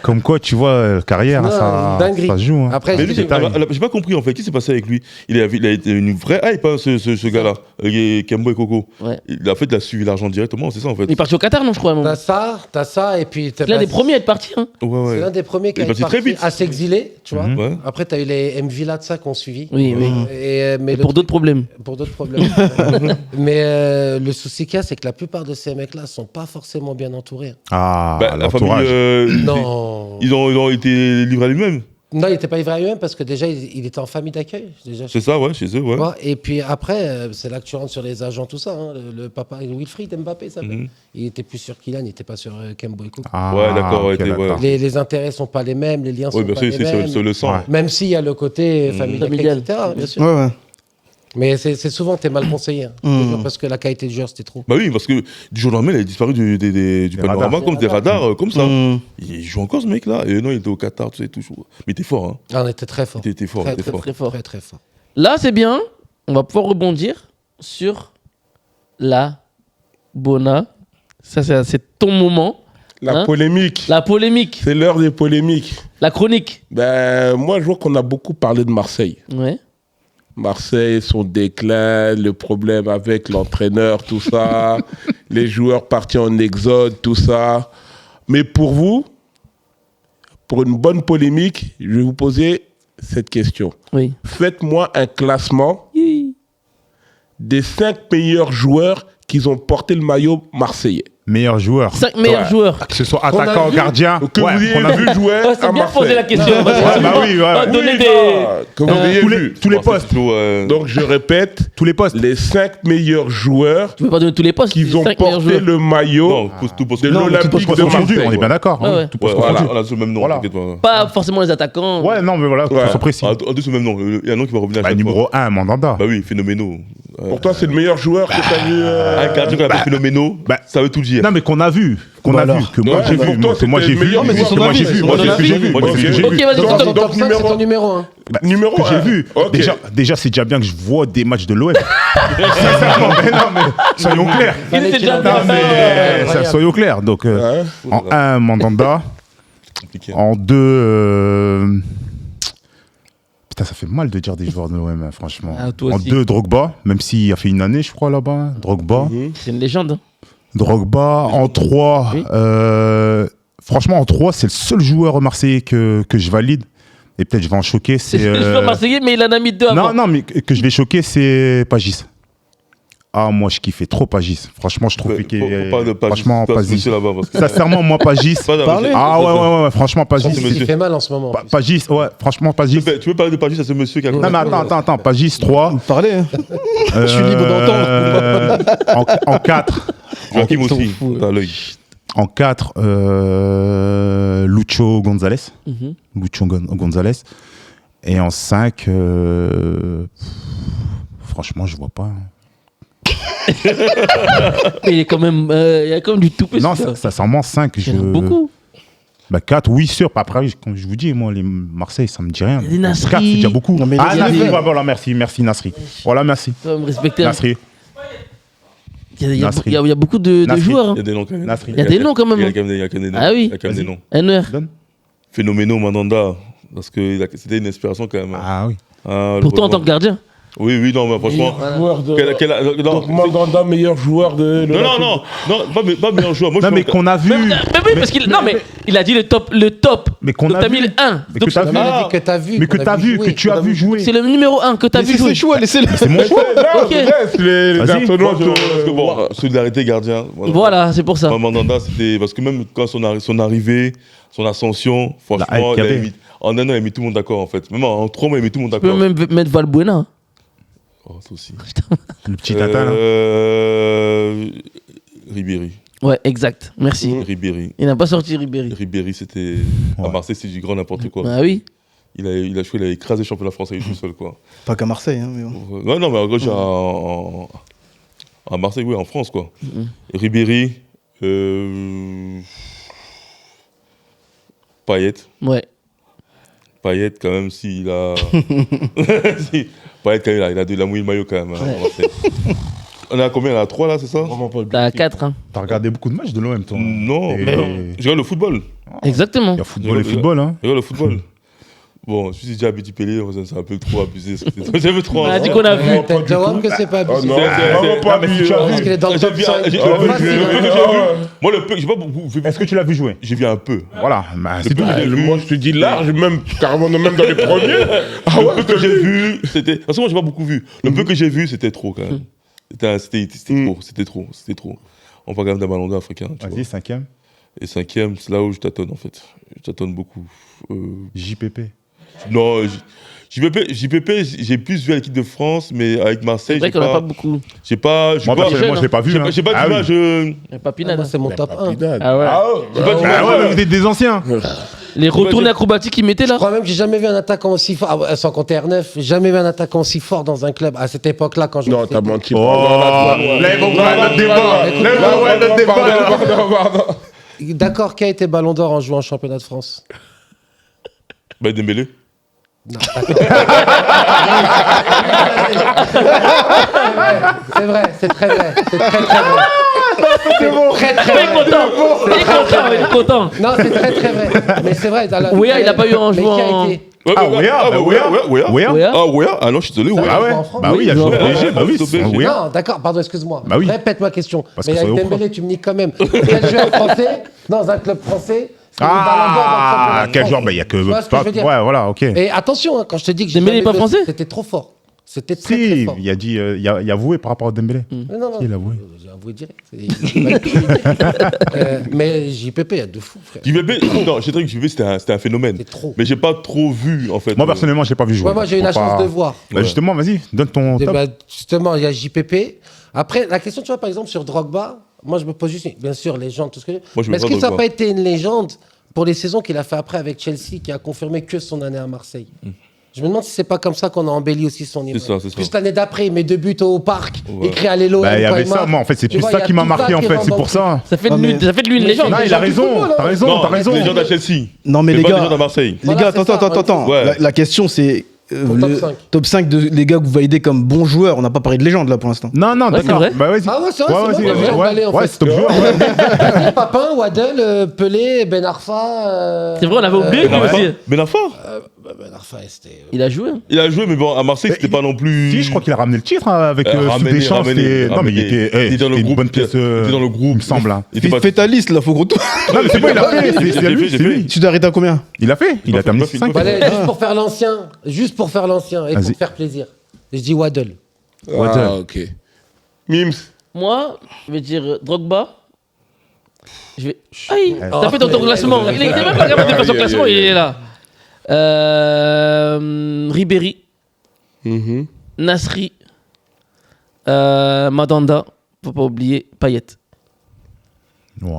Comme quoi, tu vois, carrière, Non, ça dinguerie. se joue. Hein. Après, Mais lui, j'ai pas compris en fait. Qu'est-ce qui s'est passé avec lui? Il a été une vraie hype, hein, ce gars-là, Kembo et Coco. Ouais. Il a suivi l'argent directement, c'est ça en fait. Il est parti au Qatar, non, je crois. à un moment. t'as ça, et puis C'est l'un des premiers à être parti. Hein. Ouais, C'est ouais. l'un des premiers qui Il est a parti très vite. à s'exiler, tu vois. Ouais. Après, t'as eu les M. Villatsa qui ont suivi. Oui, oui. Mais Et le pour d'autres problèmes. pour d'autres problèmes. Mais le souci qu'il y a, c'est que la plupart de ces mecs-là sont pas forcément bien entourés. Ah, Bah, la famille, l'entourage. Non. ils ont été livrés à lui-même. Non, il n'était pas livré à lui-même parce que déjà, il était en famille d'accueil. Déjà. C'est ça, ouais, chez eux, ouais. Tu vois. Et puis après, c'est là que tu rentres sur les agents, tout ça. Hein. Le papa, Wilfried Mbappé, ça s'appelle. Mhm. Il était plus sur Kylian, il n'était pas sur Kembo et Coco. Ah, Ouais, d'accord, ok, ouais, d'accord. Les intérêts sont pas les mêmes, les liens Oui, sont bien pas sûr, les c'est mêmes. sur le sang. Ouais. Même s'il y a le côté famille d'accueil, Familial. etc. Bien sûr. Ouais, ouais. Mais c'est souvent que tu es mal conseillé. Hein. Toujours parce que la qualité du joueur, c'était trop. Bah oui, parce que du jour au lendemain, il a disparu du panorama radars. comme des radars, comme ça. Mm. Il joue encore ce mec-là. Et non, il était au Qatar, tu sais, toujours. Mais il était fort, hein. Ah, on était très fort. Il était fort, il était fort. Très fort. Très, très fort. Là, c'est bien. On va pouvoir rebondir sur la Bona. Ça, c'est ton moment. La Hein polémique. La polémique. C'est l'heure des polémiques. La chronique. Ben, moi, je vois qu'on a beaucoup parlé de Marseille. Ouais. Marseille, son déclin, le problème avec l'entraîneur, tout ça, les joueurs partis en exode, tout ça. Mais pour vous, pour une bonne polémique, je vais vous poser cette question. Oui. Faites-moi un classement des 5 meilleurs joueurs qui ont porté le maillot marseillais. Meilleur joueur. 5 meilleurs Ouais. joueurs. Que ce soit Qu'on a attaquant, vu, gardien. Que Ouais, vous ayez qu'on a vu. vu jouer Ouais, c'est à bien Marseille. poser la question. Parce que Ouais, c'est bah souvent, oui, ouais. on va donner Oui, des. que vous ayez vu. Tous les Bon, c'est postes. plutôt, Donc je répète, Tous les postes. les 5 meilleurs joueurs Tu peux pas donner tous les postes. qui c'est ont 5 meilleurs porté joueurs. le maillot Non, tout poste de Non, mais tout l'Olympique poste de confondu, Marseille. on est bien d'accord. Ouais, hein. ouais. Tout poste Ouais, confondu. on a le même nom, Voilà. t'inquiète pas. Pas forcément les attaquants. Ouais, non, mais voilà, Ouais. qu'on soit précis. Ah, on dit ce même nom. Il y a un nom qui va revenir à Bah, chaque numéro fois. 1, Mandanda. Bah oui, phénoménaux. Pour toi, c'est le meilleur joueur que tu as vu Un gardien qu'on appelle phénoménaux, bah, ça veut tout dire. Non, mais qu'on a vu. Qu'on Bah a vu. alors. Que moi Ouais, j'ai pour vu. toi, Que moi c'était j'ai le vu. meilleur, mais c'est Que son moi j'ai avis, vu. c'est Moi son c'est ce que avis. j'ai vu. Moi c'est ce que j'ai Ok, vu. vas-y, Donc, top, donc, top. Ça, c'est ton numéro 1. Bah, numéro ce que j'ai un. vu. Ok. Déjà, c'est déjà bien que je vois des matchs de l'OM. Sincèrement, mais non, mais soyons clairs. Il était déjà Non, bien. mais incroyable. soyons clairs. Donc, Hein en 1, Mandanda. Compliqué. En 2, putain, ça fait mal de dire des joueurs de l'OM, hein, franchement. Ah, toi En aussi. 2, Drogba, même s'il a fait une année, je crois, là-bas. Drogba. C'est une légende. Hein. Drogba. En 3, Oui. franchement, en 3, c'est le seul joueur marseillais que je valide. Et peut-être je vais en choquer. C'est C'est, le joueur marseillais, mais il en a mis 2 avant. non, mais que je vais choquer, c'est Pagis. Ah, moi, je kiffais trop Pagis. Franchement, je trouve qu'il Faut pas de pas franchement, pas ce Pagis. monsieur là-bas. Parce que Sincèrement, moi, Pagis. Pas d'avoir- Parlez. Ah, ouais, franchement, Ça, Pagis. c'est Il monsieur. fait mal en ce moment. en plus. Pagis, ouais, franchement, Pagis. Tu veux parler de Pagis à ce monsieur qui a Non, mais attends, Pagis 3. Parlez. hein. Je suis libre d'entendre. En 4. Joachim Ils sont aussi, fous. t'as l'œil. En 4, Lucho Gonzalez. Mhm. Lucho Gonzalez. Et en 5, franchement, je vois pas. Mais il est quand même, il y a quand même du tout petit. Non, sincèrement, 5, Il y en a beaucoup. Bah 4, oui, sûr. Après, comme je vous dis, moi, les Marseille, ça me dit rien. Il y a des Nasri. 4, c'est déjà beaucoup. Non, mais Ah, il y a Nasri, des- voilà, merci, Nasri. Voilà, merci. Tu vas me respecter. Nasri. Il y a- Nasri. il y a beaucoup de Nasri. joueurs. hein. Il y a des noms quand même. Nasri. Il y a des noms quand même. Il y a quand même des noms. Ah oui. Il y a quand même des noms. NR. Donne. Phénoménaux, Mandanda. Parce que c'était une inspiration quand même. Ah oui. Ah, Pour toi en le- tant que gardien. Oui, non, mais franchement. Joueur de... Non, Donc Mandanda, meilleur joueur de... non, pas meilleur joueur. Moi, Non, je mais suis qu'on a vu. Mais oui, parce qu'il. Non, mais il a dit le top. Mais qu'on Donc a t'as vu. mis le 1. Mais Donc que t'as vu. Il a dit que t'as vu. Mais que qu'on a t'as vu, jouer. que tu as vu jouer. c'est le numéro 1 que t'as vu Laissez jouer. ses choix, laissez-le. C'est mon choix. Ok. Laisse les Vas-y. Arsenaux parce que bon, solidarité gardien. Voilà, c'est pour ça. Mandanda, c'était. Parce que même quand son arrivée, son ascension, franchement, hype qu'il y avait. en un an, il a mis tout le monde d'accord en fait. Même en 3 mois, il a mis tout le monde Tu peux d'accord. même mettre Valbuena. Oh, ça aussi. Le petit tata, là. Ribéry. Ouais, exact. Merci. Ribéry. Il n'a pas sorti Ribéry. Ribéry, c'était. Ouais. À Marseille, c'est du grand n'importe quoi. Ah oui. Il a joué, il a écrasé le championnat français tout seul, quoi. Pas qu'à Marseille. Hein, mais bon. Ouais, non, mais en gros, à Marseille, oui, en France, quoi. Ribéry, Payet. Ouais. Payet, quand même, s'il a. Payet, quand même, il a mouillé le maillot, quand même. hein, à Marseille. On est à combien là, à 3 là, c'est ça? Vraiment pas T'as 4, hein. T'as regardé beaucoup de matchs de l'OM, toi? Non, Et- mais je regarde le football. Exactement. Il y a football et football, hein. Je regarde le football. Bon, je suis déjà Petit Pelé, c'est un peu trop abusé. C'est un peu trop. On a dit qu'on a vu. Ouais, peut-être Jérôme que c'est pas Oh abusé. non, C'est- vraiment pas non, mais si vu. tu as Parce qu'il est dans le J'ai top vu- 5. j'ai- Facile, le peu que j'ai hein. vu, moi le peu, j'ai pas beaucoup vu. Est-ce que tu l'as vu jouer? J'ai vu un peu. Voilà, bah, c'est peu tout. que j'ai vu, Moi, je te dis large, même carrément même dans les premiers. le peu que j'ai vu, c'était. De toute façon, moi, j'ai pas beaucoup vu. Le peu que j'ai vu, c'était trop quand même. C'était trop. On parle quand même d'un ballon d'or africain. Tu vois. Vas-y, 5e. Et 5e, c'est là où je tâtonne en fait. Je tâtonne beaucoup. JPP. Non, JPP, j'ai plus vu à l'équipe de France, mais avec Marseille, C'est vrai qu'on n'a pas beaucoup. j'ai pas. Moi, personnellement, je l'ai pas vu. J'ai hein. pas Ah d'image. oui. Papinade. Moi, c'est mon top 1. Ah ouais. J'ai pas d'image. Ah ouais, vous êtes des anciens. Les retours acrobatiques qu'ils mettaient Je là. crois même que j'ai jamais vu un attaquant aussi fort, sans compter R9, j'ai jamais vu un attaquant aussi fort dans un club à cette époque-là quand je Non, t'as menti. Oh, là, ils vont voir notre débat. Là, ils vont voir notre débat. Pardon. D'accord, qui a été Ballon d'Or en jouant en championnat de France? Bah, Dembélé. Non, c'est vrai, c'est très vrai, c'est très vrai. C'est très très Il est vrai. content. Il est content. Non, c'est très très vrai. Mais c'est vrai. Ouya, il a pas eu en Mais qui a jouant. été Ah, Ouya, bah, Ouya. Ouya. Ah, Ouya. Ah non, je suis désolé, Ça, Ouya. Ah ouais. en France. Bah oui, il y a Oui, joué je au vois. PSG. Bah oui, Au c'est PSG. Ouya. Non, d'accord, pardon, excuse-moi. Bah oui. Répète ma question. Parce Mais que avec soyons Dembélé, tu me niques quand même. Quel joueur français, dans un club français, c'est le Ballon d'Or dans le Ah, championnat de quel France? genre? Bah, il y a que. Tu vois ce que je veux dire? Ouais, voilà, ok. Et attention, hein, quand je te dis que j'ai Dembélé jamais est pas vu- français c'était trop fort. C'était très très Si, fort. il a dit, il a avoué par rapport à Dembélé. Mais non, non, Il a avoué. j'ai avoué direct. Il m'a tué direct. Mais JPP, il y a de fou, frère. JPP, non, j'ai trouvé que JPP, c'était un phénomène. C'est trop. Mais j'ai pas trop vu, en fait. Moi, personnellement, je l'ai pas vu jouer. Ouais, moi, j'ai eu la Faut chance pas- de voir. Bah, justement, vas-y, donne ton Et top. bah, justement, il y a JPP. Après, la question, tu vois, par exemple, sur Drogba, moi, je me pose juste, bien sûr, légende, tout ce que je veux. Moi, je Mais me est-ce vois que ça n'a Drogba. pas été une légende pour les saisons qu'il a fait après avec Chelsea, qui a confirmé que son année à Marseille? Je me demande si c'est pas comme ça qu'on a embelli aussi son image. ça, c'est ça. Juste l'année d'après, il met 2 buts au parc, Ouais. il crie à l'Elo. Bah, il y avait ça, moi, en fait, c'est Tu plus vois, ça il y a qui m'a tout marqué, ça en qui fait, rentre c'est dans pour le ça. Ça fait de Ah, lui mais- ça fait de lui une mais légende. Non, il a raison, t'as raison, Non, t'as raison. légende à Chelsea. Non, mais C'est les pas légende à gars, Marseille. les Voilà, gars, c'est ça, attends. ouais. La question, c'est Au top 5. top 5 de les gars que vous validez comme bons joueurs. On n'a pas parlé de légende là pour l'instant. Non, non, Ouais, c'est d'accord. vrai. Bah, vas-y. Ah ouais, c'est vrai, c'est vas-y, bon, j'ai emballé, en ouais, fait. c'est top joueur. ouais. Vas-y, Papin, Waddle, Pelé, Ben Arfa. C'est vrai, on avait oublié lui aussi. Ben Arfa, Ben Arfa, c'était. Il a joué. il a joué, mais bon, à Marseille, c'était pas non plus. Si, je crois qu'il a ramené le titre hein, avec sous Ramené, Deschamps. ramené, c'était- Non, mais il ramené. était Il était dans le c'était une groupe, bonne pièce. il était dans le groupe. Il me semble. hein. Il était pas. Fais ta liste là, faut gros tout. Non, mais c'est bon, il a fait. J'ai C'est fait, lui, c'est j'ai lui. Tu t'es arrêté à combien? Il a fait. Il a pas terminé fait, 5. pas fait. Allez, juste pour faire l'ancien et pour Vas-y. te faire plaisir. Je dis Waddle. Ah, ok. Mims. Moi, je vais dire Drogba. Je vais. Aïe, t'as fait ton classement. Il est même pas capable de faire son classement, il est là. Ribéry, Mhm. Nasri, Madanda, faut pas oublier, Payet. Ouais.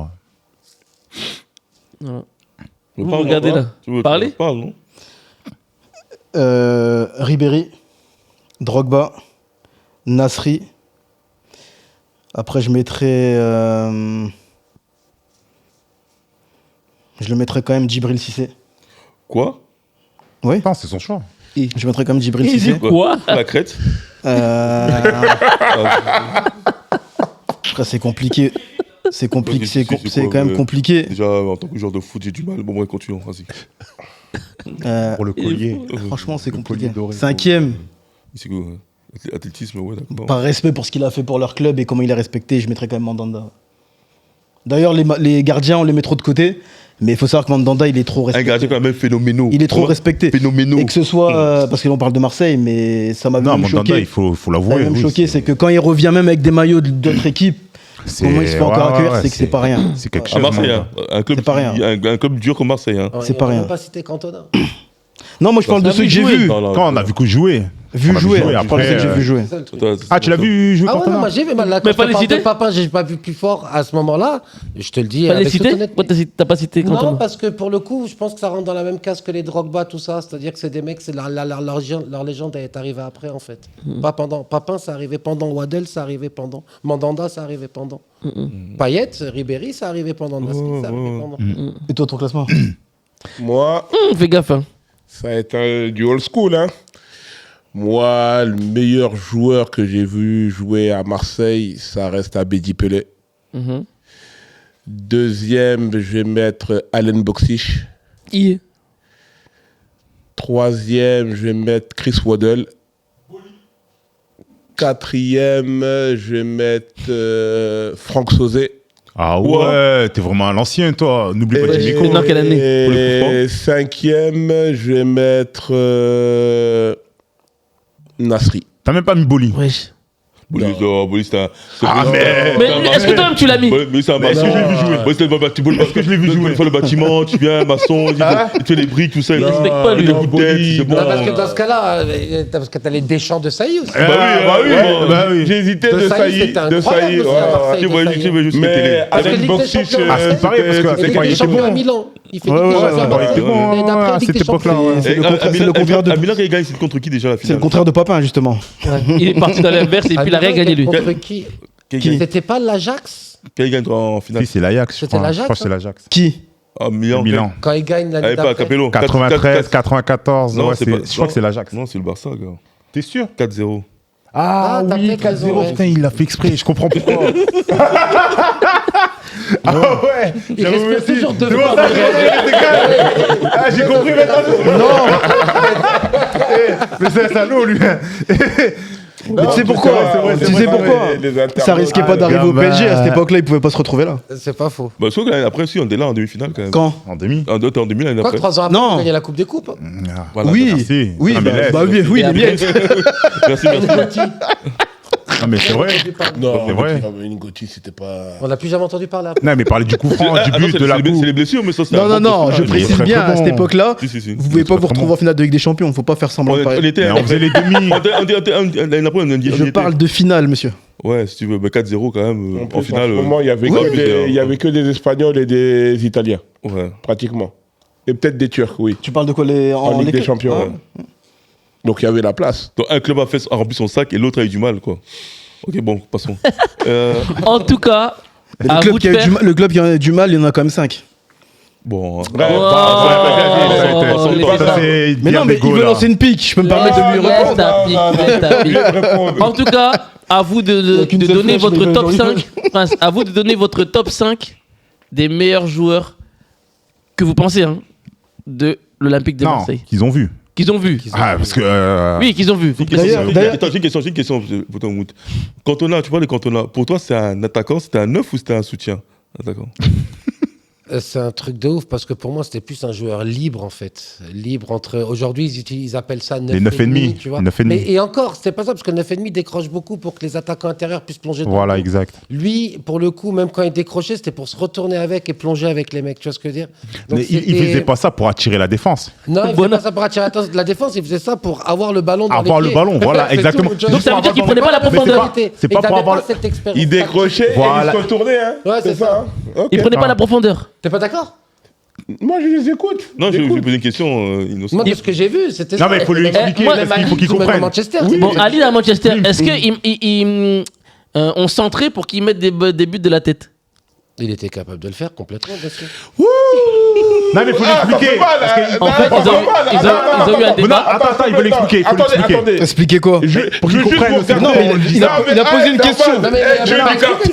Voilà. Tu veux Vous pas, regardez moi, là. tu veux- Parlez. Parle, non? Ribéry, Drogba, Nasri. Après, je mettrais. Je le mettrais quand même Djibril Cissé. Quoi? Oui, Non, c'est son choix. je mettrais quand même Djibril Il Cissé. dit quoi? La crête? Après, c'est compliqué. C'est compliqué. C'est quoi, C'est quand même compliqué. Déjà, en tant que joueur de foot, j'ai du mal. Bon, moi, continuons, vas-y. Pour le collier. Franchement, c'est Le compliqué. collier doré. 5e, C'est quoi? Athlétisme, ouais, d'accord. par respect pour ce qu'il a fait pour leur club et comment il est respecté, je mettrais quand même Mandanda. D'ailleurs, les gardiens, on les met trop de côté. Mais il faut savoir que Mandanda, il est trop Un respecté. gardien quand même phénoménal. Il est trop respecté. Phénoménal. Et que ce soit, parce que l'on parle de Marseille, mais ça m'a Non, même Mandanda, choqué. il faut Ça m'a l'avouer. même oui, choqué, c'est que quand il revient même avec des maillots d'autres équipes, comment il se fait encore accueillir, c'est que c'est pas rien. C'est quelque À chose. Marseille, Mandanda. hein. Un club C'est pas rien. un club dur comme Marseille. Hein. C'est pas rien. On va pas citer Cantona. Non, moi je parle de ceux que j'ai vus. Non, non, Quand on a vu que jouer. Vu On a jouer. vu jouer, Je parle de ceux que j'ai vu jouer. C'est le truc. Ah, tu l'as vu jouer Ah ouais, non, Cantona moi j'ai vu, mais là, Mais quand pas je te les parle de citer Papin, j'ai pas vu plus fort à ce moment-là. Je te le dis Pas les avec toute citer? honnêteté. Pourquoi t'as pas cité Non, Cantona? parce que pour le coup, je pense que ça rentre dans la même case que les Drogba, tout ça. C'est-à-dire que c'est des mecs, c'est leur légende est arrivée après, en fait. Pas pendant. Papin, ça arrivait pendant. Waddle, ça arrivait pendant. Mandanda, ça arrivait pendant. Payet, Ribéry, ça arrivait pendant. Nasri, ça arrivait pendant. Et toi, ton classement? Moi, Fais gaffe. Hein. ça va être du old school. Hein. Moi, le meilleur joueur que j'ai vu jouer à Marseille, ça reste Abedi Pelé. Mhm. Deuxième, je vais mettre Allen Boxic. I. Troisième, je vais mettre Chris Waddle. Quatrième, je vais mettre Franck Sauzé. Ah ouais, t'es vraiment à l'ancien, toi. N'oublie pas Dimeco. Dans quelle année Pour le coup Et cinquième, je vais mettre Nasri. T'as même pas mis Boli. Wesh. Boli, c'est un. Ah, mais. Mais est-ce que toi-même tu l'as mis? Mais c'est un Est-ce que je l'ai vu jouer? Ouais, c'était parce que je l'ai vu jouer. Il fait le bâtiment, tu viens, maçon, il fait les briques, tout ça. Il respecte pas, lui. les coups de tête, c'est bon. Non, parce que dans ce cas-là, parce que t'as les Deschamps de Sailly aussi. Bah oui. J'ai hésité De de Sailly, Sailly. c'était De incroyable Sailly, aussi, ouais. à Marseille. Tu vois, de je veux juste Mais télé. Parce que Allen Ligue des Boxic, Champions, Ah, c'est pareil, parce que Il c'est fait quand Ligue il des était Champions à bon. Milan. Il fait Ouais, Ligue des ouais, Champions à ouais, Marseille. ouais, Et d'après, à Ligue cette des époque-là, Champions, ouais. c'est le contraire- c'est le contraire de- Milan, quand il gagne, c'est contre qui déjà la C'est le finale? contraire de Papin, justement. Il est parti dans l'inverse et puis il a rien gagné lui. Contre qui C'était pas l'Ajax Quand il gagne en finale. Si, c'est l'Ajax. je C'était crois. l'Ajax, Je crois que c'est hein. l'Ajax. Qui? Ah, Milan. Milan. quand il gagne l'année Allez, pas d'après. Capello. 93, 94. Non, ouais, c'est c'est- pas- je crois que c'est l'Ajax. Non, c'est le Barça, gars. T'es sûr? 4-0. Ah, t'as peut-être raison, ouais. Putain, il l'a fait exprès, je comprends pourquoi. Ah ouais. Il respire toujours deux fois. Ah, j'ai compris maintenant. Non. Mais c'est un salaud, lui. Mais tu sais pourquoi? Tu sais pourquoi? Ça risquait pas d'arriver au PSG. À cette époque-là, il pouvait pas se retrouver là. C'est pas faux. Bah, sauf que l'année après, si, on est là en demi-finale quand même. Quand? En demi. T'es en demi l'année Quoi, après. 3 ans après, Non. on gagne la Coupe des Coupes. Voilà, Oui, merci. oui, Ah, mais laisse. bah oui, oui, Et les miettes. Merci, merci. Ah, mais c'est vrai. Non, C'est vrai. Ngoti, c'était pas. On n'a plus jamais entendu parler après. Non, mais parler du coup franc, du Ah, non, but, c'est de la c'est coupe. les blessures, mais ça, c'est Non, un non, bon non, coup de je finale. précise très, bien, très à cette bon. époque-là, Si, si, si. vous pouvez pas vous très retrouver bon. en finale de Ligue des Champions. Faut pas faire semblant de On parler. était. Mais on faisait les demi. L'année après, on a dit. Je parle de finale, monsieur. Ouais, si tu veux, bah, 4-0 quand même. En En finale. ce moment, il y avait que des Espagnols et des Italiens, Ouais. pratiquement. Et peut-être des Turcs, oui. Tu parles de quoi En Ligue des clubs? Champions. Ah. ouais. Donc il y avait la place. Donc un club a rempli son sac et l'autre a eu du mal, quoi. Ok, bon, passons. En tout cas, Mais à le club vous qui de a eu faire. le club qui a eu du mal, il y en a quand même 5. Bon. Oh, les Ça, c'est Mais non, mais il veut lancer une pique. Je peux me permettre de lui Laisse répondre. ta pique, laisse ta pique. En tout cas, à vous de qu'une seule donner flèche, votre mais top aujourd'hui. 5. Prince, à vous de donner votre top 5 des meilleurs joueurs que vous pensez de l'Olympique de Non, Marseille. qu'ils ont vu. Qu'ils ont vu. Ah, parce que. Oui, qu'ils ont vu. Faut préciser. D'ailleurs- Attends, j'ai une question. Cantona, tu parles de Cantona. Pour toi, c'est un attaquant, c'était un neuf ou c'était un soutien? Attaquant. C'est un truc de ouf parce que pour moi c'était plus un joueur libre en fait. Libre entre. Aujourd'hui ils appellent ça 9,5. Les 9,5, Tu vois. 9,5. Mais, et encore, c'est pas ça parce que 9,5 décroche beaucoup pour que les attaquants intérieurs puissent plonger dedans. Voilà, exact. Lui, pour le coup, même quand il décrochait, c'était pour se retourner avec et plonger avec les mecs. Tu vois ce que je veux dire? Donc, Mais il c'était- faisait pas ça pour attirer la défense. Non, il faisait Voilà. pas ça pour attirer la défense, il faisait ça pour avoir le ballon dans Avoir les le pieds. ballon, voilà, C'est exactement. tout, tu vois. Donc ça veut dire qu'il prenait pas la Mais c'est profondeur. pas- c'est pas pour avoir le- cette expérience. Il décrochait Voilà. et il se retournait. Hein. Ouais, c'est ça. hein. Ok. Il prenait pas la profondeur. T'es pas d'accord? Moi, je les écoute. Non, je vais J'écoute. poser une question innocente. Moi, de ce que j'ai vu, c'était Non, ça. mais il faut lui expliquer, moi, parce qu'il faut qu'il Même à comprenne. Manchester. Bon, Ali à Manchester, est-ce qu'on centrait pour qu'il mette des buts de la tête? Il était capable de le faire complètement, bien sûr. Non, mais il faut l'expliquer. parce que- En fait, ils ont eu un Non, débat. attends, il veut l'expliquer. Il faut l'expliquer. Attendez. Expliquez quoi? Pour qu'il comprenne aussi. Non, mais il a posé une question. Non, mais je vais lui capter.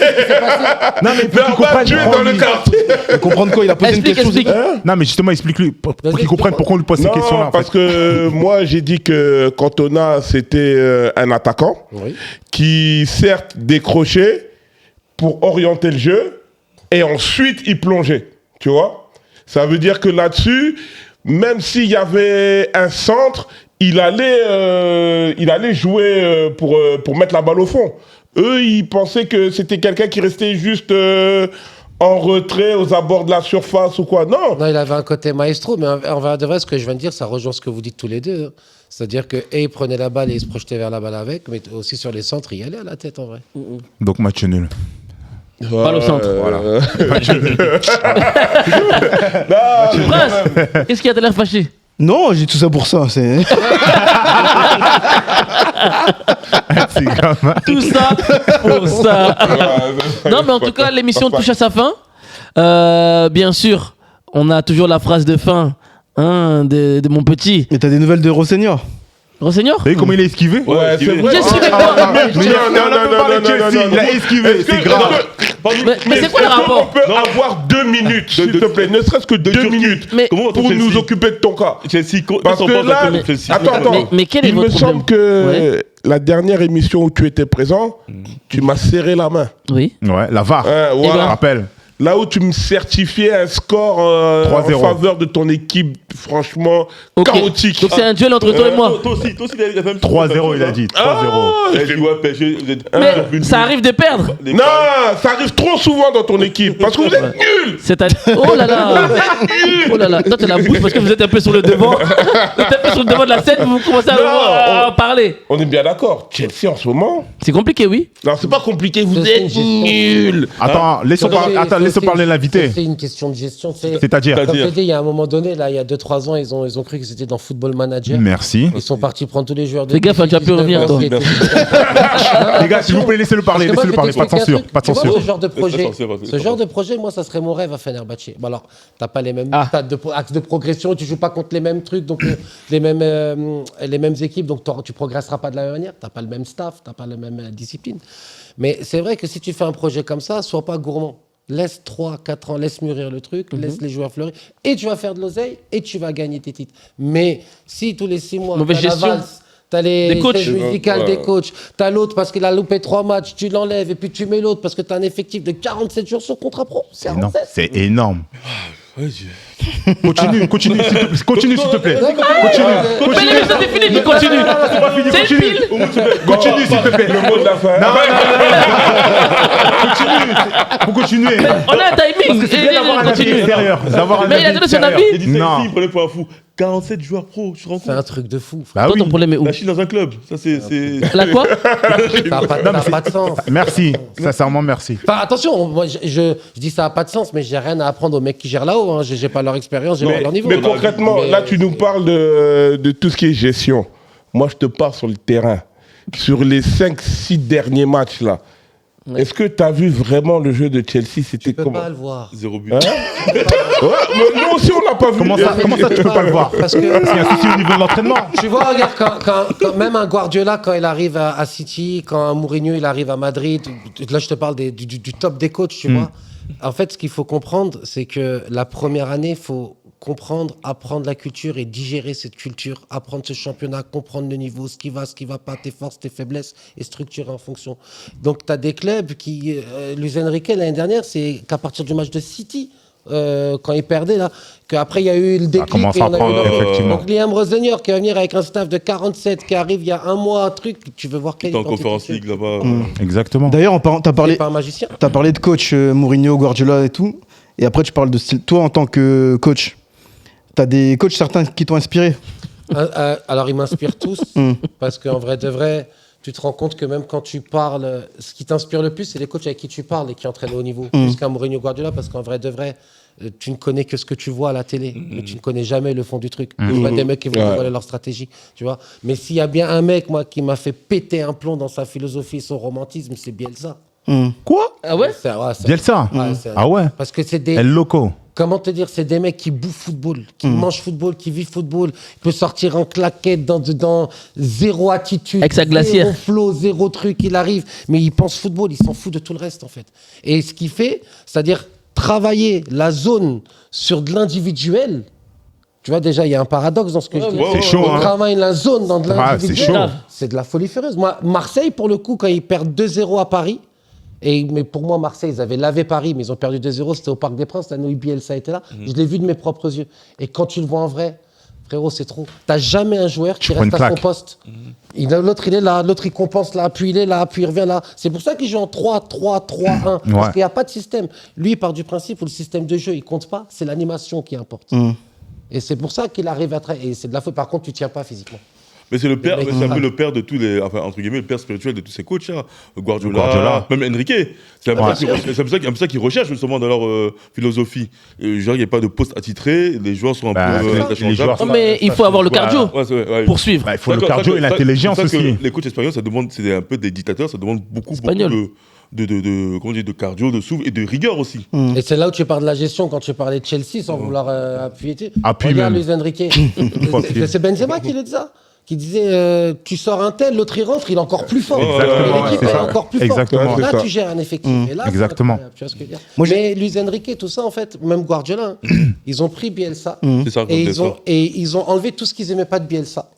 Non, mais pour qu'il comprenne. Tu es dans le quartier. Comprendre quoi? Il a posé une Explique, question. explique. Non, mais justement, explique-lui. Pour qu'il comprenne pourquoi on lui pose ces Non, questions-là. en parce fait. que moi, j'ai dit que Cantona, c'était un attaquant Oui. qui, certes, décrochait pour orienter le jeu et ensuite il plongeait. Tu vois? Ça veut dire que là-dessus, même s'il y avait un centre, il allait jouer pour mettre la balle au fond. Eux, ils pensaient que c'était quelqu'un qui restait juste en retrait aux abords de la surface ou quoi. Non. Non, il avait un côté maestro, mais en vrai de vrai, ce que je viens de dire, ça rejoint ce que vous dites tous les deux. hein. C'est-à-dire que il prenait la balle et il se projetait vers la balle avec, mais aussi sur les centres, il y allait à la tête en vrai. Donc, match nul. Balle au centre. Voilà. Prince, qu'est-ce qu'il y a? T'as l'air fâché. Non, j'ai tout ça pour ça. C'est. C'est grave. Tout ça pour ça. Non, mais en tout cas, l'émission touche à sa fin. Bien sûr, on a toujours la phrase de fin de mon petit. Mais t'as des nouvelles de Rosseignor? Renseigneur. T'as vu comment il a esquivé? Ouais, c'est vrai. J'ai esquivé quoi? Il a esquivé, c'est grave. Mais c'est quoi le rapport? On peut avoir 2 minutes, s'il te plaît, ne serait-ce que 2 minutes Mais- pour nous occuper de ton cas. Chelsea, Parce que là, attends, Mais quel est il me votre semble problème? que la dernière émission où tu étais présent, tu m'as serré la main. Oui. Ouais, la VAR. Voilà. ben- Rappelle. Là où tu me certifiais un score en 3-0. faveur de ton équipe, franchement, Ok. chaotique. Donc c'est un duel entre toi et moi. Toi aussi, il a même 3-0, il a dit. 3-0. Il a dit, ouais, PSG, vous êtes. Mais ça arrive de perdre. Les Non, ça arrive trop souvent dans ton équipe parce que vous êtes nuls. Oh là là. Oh là là. Toi t'as la bouche parce que vous êtes un peu sur le devant. Vous êtes un peu sur le devant de la scène, vous commencez à parler. On est bien d'accord. Chelsea en ce moment. C'est compliqué, oui. Non, c'est pas compliqué. Vous C'est une êtes gestion. nuls. Attends, laissons parler l'invité. C'est une question de gestion. C'est-à-dire. Comme je t'ai dit, il y a un moment donné, là, il y a 2-3 ans, ils ont cru que c'était dans Football Manager. Merci. Ils sont partis prendre tous les joueurs de. Fais gaffe, tu vas plus revenir, toi. Les gars, s'il vous plaît, laissez-le parler. Parce que moi, Pas de je vais censure. t'expliquer Pas de un truc. Tu vois, censure. ce genre de projet, moi, ça serait mon rêve à Fenerbahçe. Bon, alors, t'as pas les mêmes stades axes de progression, tu joues pas contre les mêmes trucs, donc les mêmes équipes, donc tu progresseras pas de la même manière. T'as pas le même staff, t'as pas la même discipline. Mais c'est vrai que si tu fais un projet comme ça, sois pas gourmand. Laisse 3-4 ans, laisse mûrir le truc, laisse les joueurs fleurir, et tu vas faire de l'oseille, et tu vas gagner tes titres. Mais si tous les 6 mois, Mauvaise t'as la gestion. valse, t'as les Des coachs. chaises musicales des coachs, t'as l'autre parce qu'il a loupé 3 matchs, tu l'enlèves, et puis tu mets l'autre parce que t'as un effectif de 47 jours sur contrat pro. C'est Non, 47. c'est énorme. Ouais, Continue, s'il te plaît. Mais l'émission c'est fini, tu continues. C'est une pile. Continue, s'il te plaît. Le mot de la fin. Continue. Faut continuer. On a un timing. C'est bien d'avoir un avis Continue. extérieur. Mais il a donné son avis. Il dit ça Non. ici, il prenait pour un fou. 47 joueurs pro, tu te rends C'est un compte? truc de fou. Bah Toi, oui. ton problème est où? La Chine dans un club, ça c'est. La quoi? Ça n'a pas de sens. Merci. Sincèrement, merci. Enfin, attention, moi je dis ça n'a pas de sens, mais j'ai rien à apprendre aux mecs qui gèrent là-haut. Hein. J'ai pas leur expérience, j'ai pas leur niveau. Mais concrètement, là, tu nous parles de tout ce qui est gestion. Moi, je te parle sur le terrain. Sur les 5-6 derniers matchs, là. Est-ce que tu as vu vraiment le jeu de Chelsea? C'était Tu peux comment? pas le voir. 0 but. Ouais, mais nous aussi, on l'a pas vu. Comment ça, tu peux pas le voir? Parce que Il y a un souci au niveau de l'entraînement. tu vois, regarde, quand même un Guardiola, quand il arrive à City, quand un Mourinho, il arrive à Madrid, là, je te parle du top des coachs, tu vois. En fait, ce qu'il faut comprendre, c'est que la première année, il faut comprendre, apprendre la culture et digérer cette culture, apprendre ce championnat, comprendre le niveau, ce qui va pas, tes forces, tes faiblesses, et structurer en fonction. Donc, tu as des clubs qui... Luis Enrique, l'année dernière, c'est qu'à partir du match de City, quand il perdait, là, qu'après, il y a eu le déclic. commence et à on a eu prendre, le- effectivement. Donc, Liam Rosenior, qui va venir avec un staff de 47, qui arrive il y a un mois, un truc, tu veux voir quel T'es en identité conférence tu veux. league là-bas. Exactement. D'ailleurs, t'as C'est parlé, pas un magicien. t'as parlé de coach Mourinho, Guardiola et tout. Et après, tu parles de style. Toi, en tant que coach, t'as des coachs certains qui t'ont inspiré. Alors, ils m'inspirent tous, parce qu'en vrai de vrai, tu te rends compte que même quand tu parles, ce qui t'inspire le plus, c'est les coachs avec qui tu parles et qui entraînent au haut niveau, plus qu'un Mourinho Guardiola, parce qu'en vrai de vrai, tu ne connais que ce que tu vois à la télé, mais tu ne connais jamais le fond du truc. C'est pas des mecs qui vont dévoiler leur stratégie, tu vois. Mais s'il y a bien un mec, moi, qui m'a fait péter un plomb dans sa philosophie, son romantisme, c'est Bielsa. Quoi? Ah ouais? C'est Bielsa? c'est- Ah ouais? Parce que c'est des... El Loco. Comment te dire, c'est des mecs qui bouffent football, qui mangent football, qui vivent football. Il peut sortir en claquette dans zéro attitude, Avec sa glacière. zéro flow, zéro truc, il arrive. Mais il pense football, il s'en fout de tout le reste en fait. Et ce qu'il fait, c'est-à-dire travailler la zone sur de l'individuel. Tu vois, déjà, il y a un paradoxe dans ce que je dis. C'est chaud, On hein. travaille la zone dans de Ah, c'est l'individuel. chaud. C'est de la folie furieuse. Moi, Marseille, pour le coup, quand ils perdent 2-0 à Paris, mais pour moi, Marseille, ils avaient lavé Paris, mais ils ont perdu 2-0. C'était au Parc des Princes. L'année où Bielsa était là. Je l'ai vu de mes propres yeux. Et quand tu le vois en vrai, frérot, c'est trop. T'as jamais un joueur qui prends reste une à son claque. poste. L'autre, il est là. L'autre, il compense là. Puis il est là. Puis il revient là. C'est pour ça qu'il joue en 3-3-3-1. Parce qu'il n'y a pas de système. Lui, il part du principe où le système de jeu, il compte pas. C'est l'animation qui importe. Et c'est pour ça qu'il arrive à travailler. Et c'est de la faute. Par contre, tu tiens pas physiquement. Mais c'est le père, mecs, c'est un peu le père de tous les, enfin entre guillemets, le père spirituel de tous ces coachs, hein. Guardiola, même Enrique. C'est un peu ça qu'ils recherchent justement dans leur philosophie. Genre, il n'y a pas de poste attitré, les joueurs sont un peu les interchangeables. joueurs Non, mais il faut avoir le cardio Ouais, ouais. pour suivre. Bah, il faut le C'est cardio ça et que- l'intelligence c'est ça que aussi. Les coachs espagnols, ça demande, c'est un peu des dictateurs, ça demande beaucoup Espagnol. comment dire, de cardio, de souffle et de rigueur aussi. Et c'est là où tu parles de la gestion quand tu parlais de Chelsea sans vouloir appuyer. Appuie Regarde même. Luis Enrique. Faut appuyer. C'est Benzema qui le dit ça. qui disait tu sors un tel, l'autre il rentre, il est encore plus fort. Exactement, Et l'équipe c'est elle est ça. encore plus Exactement. forte. Là, C'est ça. tu gères un effectif. Et là, c'est Exactement. incroyable, tu vois ce que je veux dire. Moi, Mais Luis Enrique, tout ça, en fait, même Guardiola, ils ont pris Bielsa C'est ça, et comme ils ont enlevé tout ce qu'ils aimaient pas de Bielsa.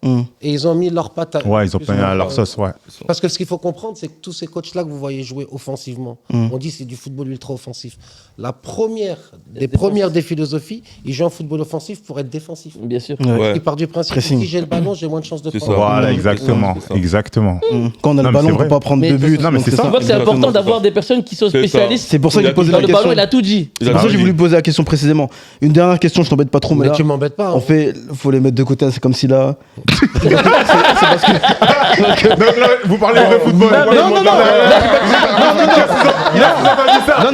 Et ils ont mis leur patte à Ouais, ils ont pris leur sauce, ouais. Parce que ce qu'il faut comprendre, c'est que tous ces coachs-là que vous voyez jouer offensivement, on dit c'est du football ultra offensif. La première des philosophies, ils jouent en football offensif pour être défensif. Bien sûr. Ouais. Ils partent du principe que Pressing. si j'ai le ballon, j'ai moins de chances de C'est prendre. ça. Voilà, Ouais. exactement. C'est ça. Exactement. Quand on a Non, le mais ballon, c'est on vrai. peut pas prendre Mais deux buts. c'est- Donc donc tu c'est ça. vois que c'est Exactement. important d'avoir des personnes qui sont C'est ça. spécialistes. C'est pour ça que Il j'ai a posé dit- la Dans le ballon, question. il a tout dit. C'est pour ça que j'ai voulu poser la question précisément. Une dernière question, je t'embête pas trop, mais Mais là, tu m'embêtes pas. on hein. fait, faut les mettre de côté, c'est comme si là. Donc là, vous parlez de football. Non,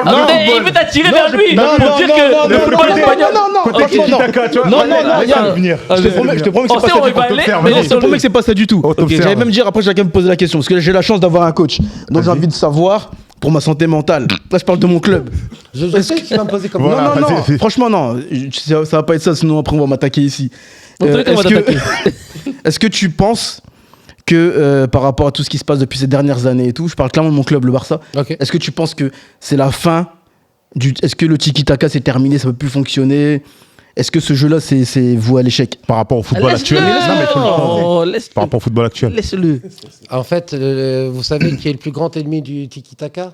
Non, mais il veut t'attirer vers lui. Non, Pour non, dire non, que non, le non, football non, espagnol. non, non, Côté franchement, non. tiki-taka, tu vois. Non, non, non, Laisse Yann. le venir. Je te promets que c'est On pas sait, ça on du va tout. aller, t'observe, mais vas-y. Je te promets que c'est pas ça du tout. On t'observe. J'allais même dire, après, j'ai quand même posé la question, parce que j'ai la chance d'avoir un coach. Donc j'ai envie de savoir, pour ma santé mentale, là je parle de mon club. Je sais que tu vas me poser comme Voilà. Non, non, non, vas-y. franchement, non. Ça va pas être ça, sinon après on va m'attaquer ici. Dans tous les cas, on va t'attaquer. Est-ce que tu penses que par rapport à tout ce qui se passe depuis ces dernières années et tout, je parle clairement de mon club, le Barça, Ok. est-ce que tu penses que c'est la fin Est-ce que le tiki-taka c'est terminé, ça peut plus fonctionner? Est-ce que ce jeu-là c'est voué à l'échec? Par rapport au football actuel. Non, mais faut le prendre. Oh, laisse-le. Par rapport au football actuel. Laisse-le. En fait, vous savez qui est le plus grand ennemi du tiki-taka?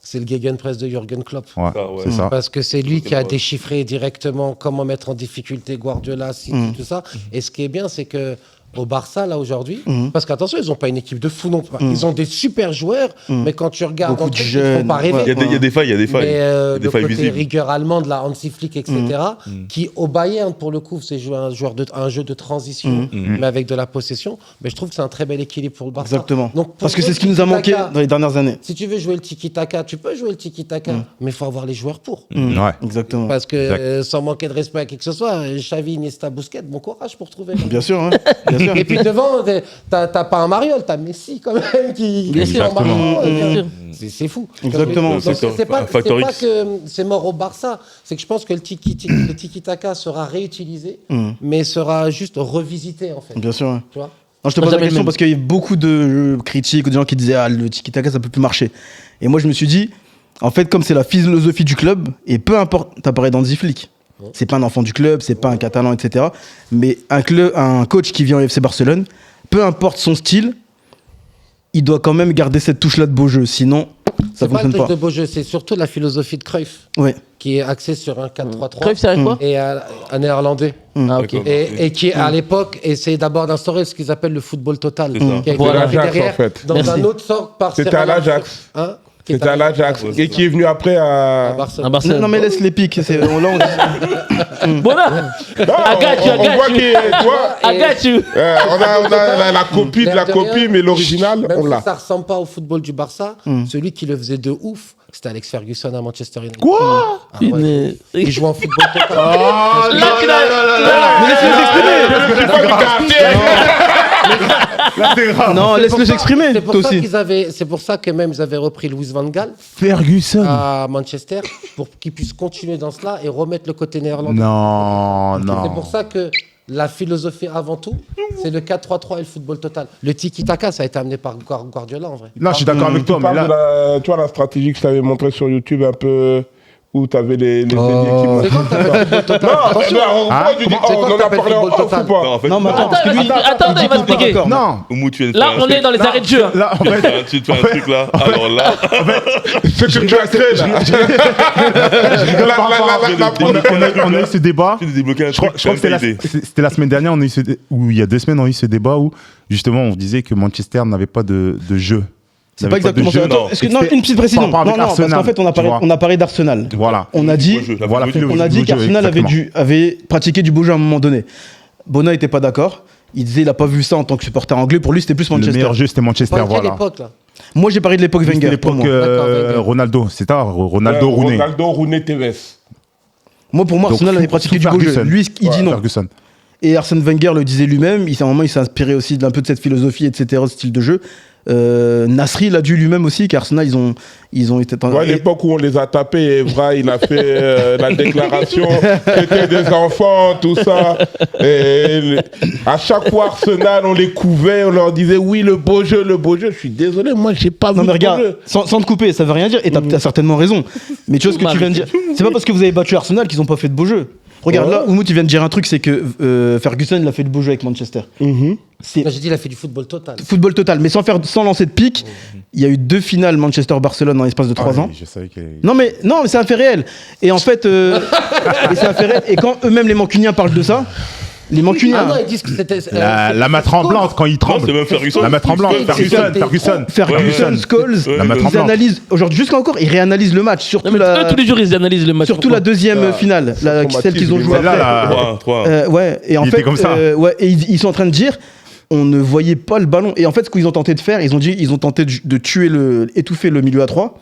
C'est le Gegenpress de Jürgen Klopp. Ouais, Ah, ouais. c'est ça. Parce que c'est lui qui a Ouais. déchiffré directement comment mettre en difficulté Guardiola, City, tout ça. Et ce qui est bien, c'est que au Barça, là, aujourd'hui, parce qu'attention, ils n'ont pas une équipe de fous non plus. Ils ont des super joueurs, mais quand tu regardes, Beaucoup en de truc, ils ne font jeunes, pas rêver. ouais. Il y a des failles, il y a des failles. Mais Il y a le des failles côté visibles. rigueur allemande, la Hansi Flick, etc., qui au Bayern, pour le coup, c'est jouer un jeu de transition, mais avec de la possession. Mais je trouve que c'est un très bel équilibre pour le Barça. Exactement. Donc, pour Parce que jouer c'est ce qui le nous a manqué tiki-taka, dans les dernières années. Si tu veux jouer le tiki-taka, tu peux jouer le tiki-taka, mais il faut avoir les joueurs pour. Ouais. Exactement. Parce que Exact. sans manquer de respect à qui que ce soit, Xavi, Iniesta, Busquets, bon courage pour trouver. Bien sûr, hein. Bien sûr. Et puis devant, t'as pas un Mariol, t'as Messi quand même qui Bien sûr. en marquant, Bien sûr. c'est fou. Exactement. Donc, C'est ça. c'est pas Factor que X. c'est mort au Barça, c'est que je pense que le tiki-taka sera réutilisé, mais sera juste revisité en fait. Bien sûr. Ouais. Tu vois. Non, je te Moi, pose la jamais le question même. parce qu'il y a eu beaucoup de critiques ou de gens qui disaient le tiki-taka ça peut plus marcher. Et moi je me suis dit, en fait comme c'est la philosophie du club, et peu importe, t'as parlé d'Hansi Flick, c'est pas un enfant du club, c'est pas un Catalan, etc. Mais un coach qui vient au FC Barcelone, peu importe son style, il doit quand même garder cette touche-là de beau jeu, sinon ça C'est pas le fonctionne truc pas. de beau jeu, c'est surtout la philosophie de Cruyff Ouais. qui est axée sur un 4-3-3 Cruyff, c'est quoi et un néerlandais. Ah, ok. D'accord. Et qui, à l'époque, essayait d'abord d'instaurer ce qu'ils appellent le football total. C'est ça. Qui a été Voilà. fait L'Ajax, derrière, en fait. dans Merci. un autre sort par C'était Serra à l'Ajax. Hein, qui est C'était à l'Ajax. Ouais, Et c'est qui est venu après à à. Barcelone. À Barcelone. Non mais laisse les pics, c'est là on Non, Voilà. on, on voit qu'il tu vois, I got you. on a la copie de la copie, mais l'original, Même on si l'a. ça ressemble pas au football du Barça, celui qui le faisait de ouf, c'était Alex Ferguson à Manchester United. Quoi Ah ouais. Il joue en football total. Là, tu l'as. Mais laisse-le s'exprimer. Non, laisse-le s'exprimer. C'est pour Toi ça aussi. c'est pour ça que même ils avaient repris Louis van Gaal Ferguson. à Manchester pour qu'il puisse continuer dans cela et remettre le côté néerlandais. Non, C'est non. pour ça que la philosophie avant tout, c'est le 4-3-3 et le football total. Le tiki-taka, ça a été amené par Guardiola en vrai. Là, je suis d'accord avec toi, Tu mais parles là. tu vois la stratégie que je t'avais montrée sur YouTube un peu où tu avais les ailiers qui C'est quand t'appelles le football total Non, Attention. moi, tu dis, C'est oh, quoi on en a t'appelles parlé en football off ou total pas Non, en fait, Non, mais attends, parce que lui, Attendez, il va expliquer. d'accord. Non. Oumou, tu viens de Là, faire un on est truc. dans les arrêts de jeu. hein. Là, en fait, Tu te fais un truc là. Alors là, Ce que tu as créé là. on a eu ce débat. tu viens de débloquer un Je crois truc. que c'était la semaine dernière, ou il y a 2 semaines, on a eu ce débat où justement on disait que Manchester n'avait pas de jeu. C'est pas exactement ça. non. Est-ce que non, une petite précision. Par rapport Non, avec non, parce qu'en Arsenal, fait tu vois. on a parlé d'Arsenal. Voilà. On a dit Voilà, on a dit qu'Arsenal avait pratiqué du beau jeu à un moment donné. Bona n'était pas d'accord. Il disait il a pas vu ça en tant que supporter anglais. Pour lui, c'était plus Le Manchester. meilleur jeu, c'était Manchester, Pendant quelle voilà. époque là Moi, j'ai parlé de l'époque C'était Wenger. Pour l'époque moi. D'accord, Wenger. Ronaldo. C'était Ronaldo Rooney. Ronaldo, Rooney, Tevez. Moi, pour moi, Donc, Arsenal avait sous pratiqué du beau jeu. Ferguson. Lui, il dit non. Ferguson. Et Arsène Wenger le disait lui-même, à un moment il s'est inspiré aussi d'un peu de cette philosophie, etc., ce style de jeu. Nasri l'a dit lui-même aussi qu'Arsenal ils ont été à l'époque où on les a tapés, Evra il a fait la déclaration c'était des enfants, tout ça, et à chaque fois Arsenal on les couvait, on leur disait oui le beau jeu, je suis désolé, moi j'ai pas vu mais le regarde, beau jeu. sans te couper, ça veut rien dire et t'as certainement raison, mais tu vois ce que tu viens de dire, c'est pas parce que vous avez battu Arsenal qu'ils ont pas fait de beau jeu. Regarde, là, Oumout, tu viens de dire un truc, c'est que Ferguson, il a fait le beau jeu avec Manchester. J'ai dit, il a fait du football total. Football total, mais sans lancer de pique. Il y a eu 2 finales Manchester-Barcelone en l'espace de 3 ans. Je savais Non, mais c'est un fait réel. Et en fait, c'est un fait réel. Et quand eux-mêmes, les Mancuniens, parlent de ça, les Mancuniens. Ah non, ils disent que c'était. la main tremblante quand il tremble. Non, c'est même Ferguson. La main tremblante. Ferguson. Scholes, La main ils tremblante. analysent. Aujourd'hui, jusqu'à encore, ils réanalysent le match. Surtout Eux, tous les jours, ils analysent le match. surtout la deuxième finale, celle qu'ils ont jouée après. Là, 3. Ouais, et en Il fait, était comme ça. ouais, et ils sont en train de dire, on ne voyait pas le ballon. Et en fait, ce qu'ils ont tenté de faire, ils ont tenté de étouffer le milieu à 3.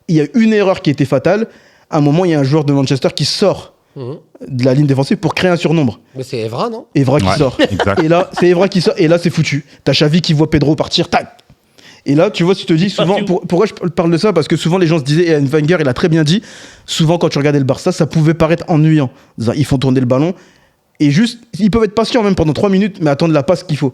Il y a une erreur qui était fatale. À un moment, il y a un joueur de Manchester qui sort de la ligne défensive pour créer un surnombre. Mais c'est Evra, non? Evra qui sort. Exact. Et là, c'est Evra qui sort. Et là, c'est foutu. T'as Xavi qui voit Pedro partir. Tac. Et là, tu vois, tu te dis souvent, pourquoi je parle de ça? Parce que souvent, les gens se disaient, et Wenger, il a très bien dit, souvent, quand tu regardais le Barça, ça pouvait paraître ennuyant. Ils font tourner le ballon. Et juste, ils peuvent être patients même pendant 3 minutes, mais attendre la passe qu'il faut.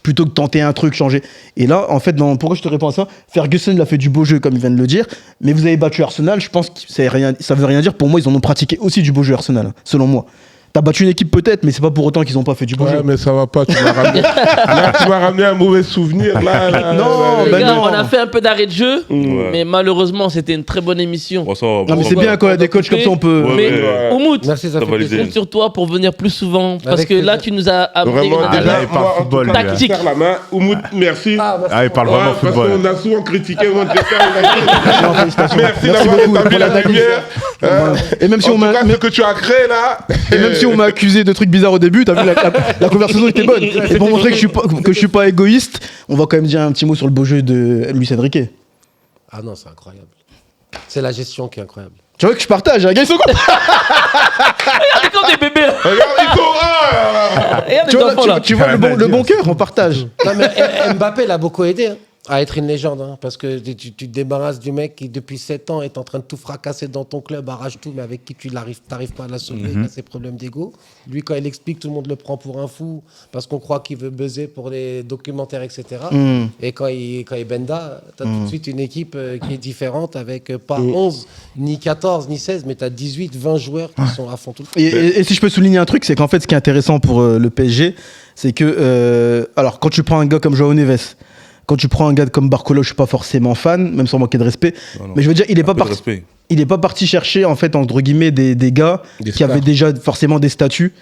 Plutôt que tenter un truc, changer. Et là, en fait, pourquoi je te réponds à ça? Ferguson a fait du beau jeu, comme il vient de le dire, mais vous avez battu Arsenal, je pense que ça veut rien dire. Pour moi, ils en ont pratiqué aussi du beau jeu, Arsenal, selon moi. T'as battu une équipe peut-être, mais c'est pas pour autant qu'ils ont pas fait du beau jeu. Mais ça va pas, tu m'as ramené. Là, tu m'as ramené un mauvais souvenir. Là, Non, Les ben gars, non. on a fait un peu d'arrêt de jeu, Ouais. mais malheureusement, c'était une très bonne émission. Non, mais c'est bien quand il y a des coachs comme ça, on peut. Ouais, Mais ouais. Oumout, Merci, ça Ça fait va plaisir. l'aider. compte sur toi pour venir plus souvent. Parce Avec que là, plaisir. tu nous as amené Vraiment, une là, déjà, il parle moi, en football, tout cas, lui, je tactique. serre la main. Oumout, merci. Ah, il parle vraiment Ouais, parce football. qu'on a souvent critiqué Manchester Non, félicitations. Merci Merci d'avoir beaucoup établi pour la l'analyse. lumière. Et même si En on tout m'a cas, ce que tu as créé là. et même si on m'a accusé de trucs bizarres au début, t'as vu la conversation était bonne. Et pour montrer que je suis pas égoïste, on va quand même dire un petit mot sur le beau jeu de Luis Enrique. Ah non, c'est incroyable. C'est la gestion qui est incroyable. Tu vois que je partage, hein, gars, ils sont contents. Regardez comme des bébés là. Regarde, ils sont Regarde Tu les vois, enfants là. tu vois le bon cœur, on partage. Non, mais Mbappé l'a beaucoup aidé à être une légende. Parce que tu te débarrasses du mec qui, depuis 7 ans, est en train de tout fracasser dans ton club, arrache tout, mais avec qui tu n'arrives pas à la sauver, il a ses problèmes d'ego. Lui, quand il explique, tout le monde le prend pour un fou parce qu'on croit qu'il veut buzzer pour les documentaires, etc. Et quand il benda, tu as tout de suite une équipe qui est différente avec pas 11, ni 14, ni 16, mais tu as 18, 20 joueurs qui sont à fond tout le temps. Et si je peux souligner un truc, c'est qu'en fait, ce qui est intéressant pour le PSG, c'est que, alors, quand tu prends un gars comme João Neves, quand tu prends un gars comme Barcola, je suis pas forcément fan, même sans manquer de respect. Non. Mais je veux dire, il est pas Peu de parti. respect. Il est pas parti chercher en fait entre guillemets des gars Des qui stars. avaient déjà forcément des statuts.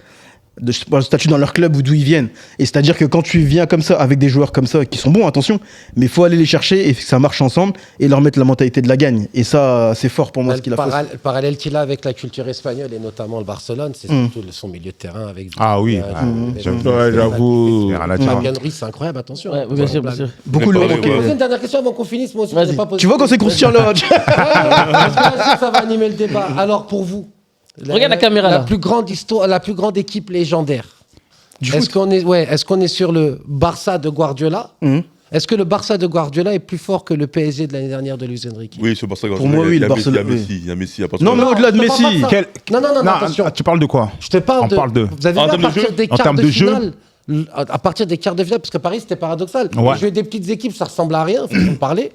Statut dans leur club ou d'où ils viennent. Et c'est-à-dire que quand tu viens comme ça, avec des joueurs comme ça, qui sont bons, attention, mais il faut aller les chercher et que ça marche ensemble et leur mettre la mentalité de la gagne. Et ça, c'est fort pour moi ce qu'il a fait. Le parallèle qu'il a avec la culture espagnole et notamment le Barcelone, c'est surtout son milieu de terrain avec. Ah oui, j'avoue. Ouais, j'avoue. Fabien Ruiz, c'est incroyable, attention. Ouais, bien sûr, bien sûr. Beaucoup Mais le pareil, manquaient. ouais. Posez une dernière question avant qu'on finisse, moi aussi. Vas-y. je n'ai pas posé Tu vois quand c'est conscient là. Parce que là, ça va animer le débat. Alors pour vous, Regarde la caméra, là. plus grande histoire, la plus grande équipe légendaire. Est-ce qu'on est sur le Barça de Guardiola? Est-ce que le Barça de Guardiola est plus fort que le PSG de l'année dernière de Luis Enrique? Oui, c'est pour ça que Pour moi, oui, il y a le Messi, il y a Barcelone, Messi, il y a Messi, il y a pas Non, mais au-delà de je te parle Messi. pas de ça. Non, attention. Tu parles de quoi? Je te parle On de. parle de- Vous avez En vu à termes de partir jeu des En quarts termes de de jeu finale, à partir des quarts de finale, parce que Paris c'était paradoxal. Ouais. Ils jouaient des petites équipes, ça ressemble à rien, faut en parler.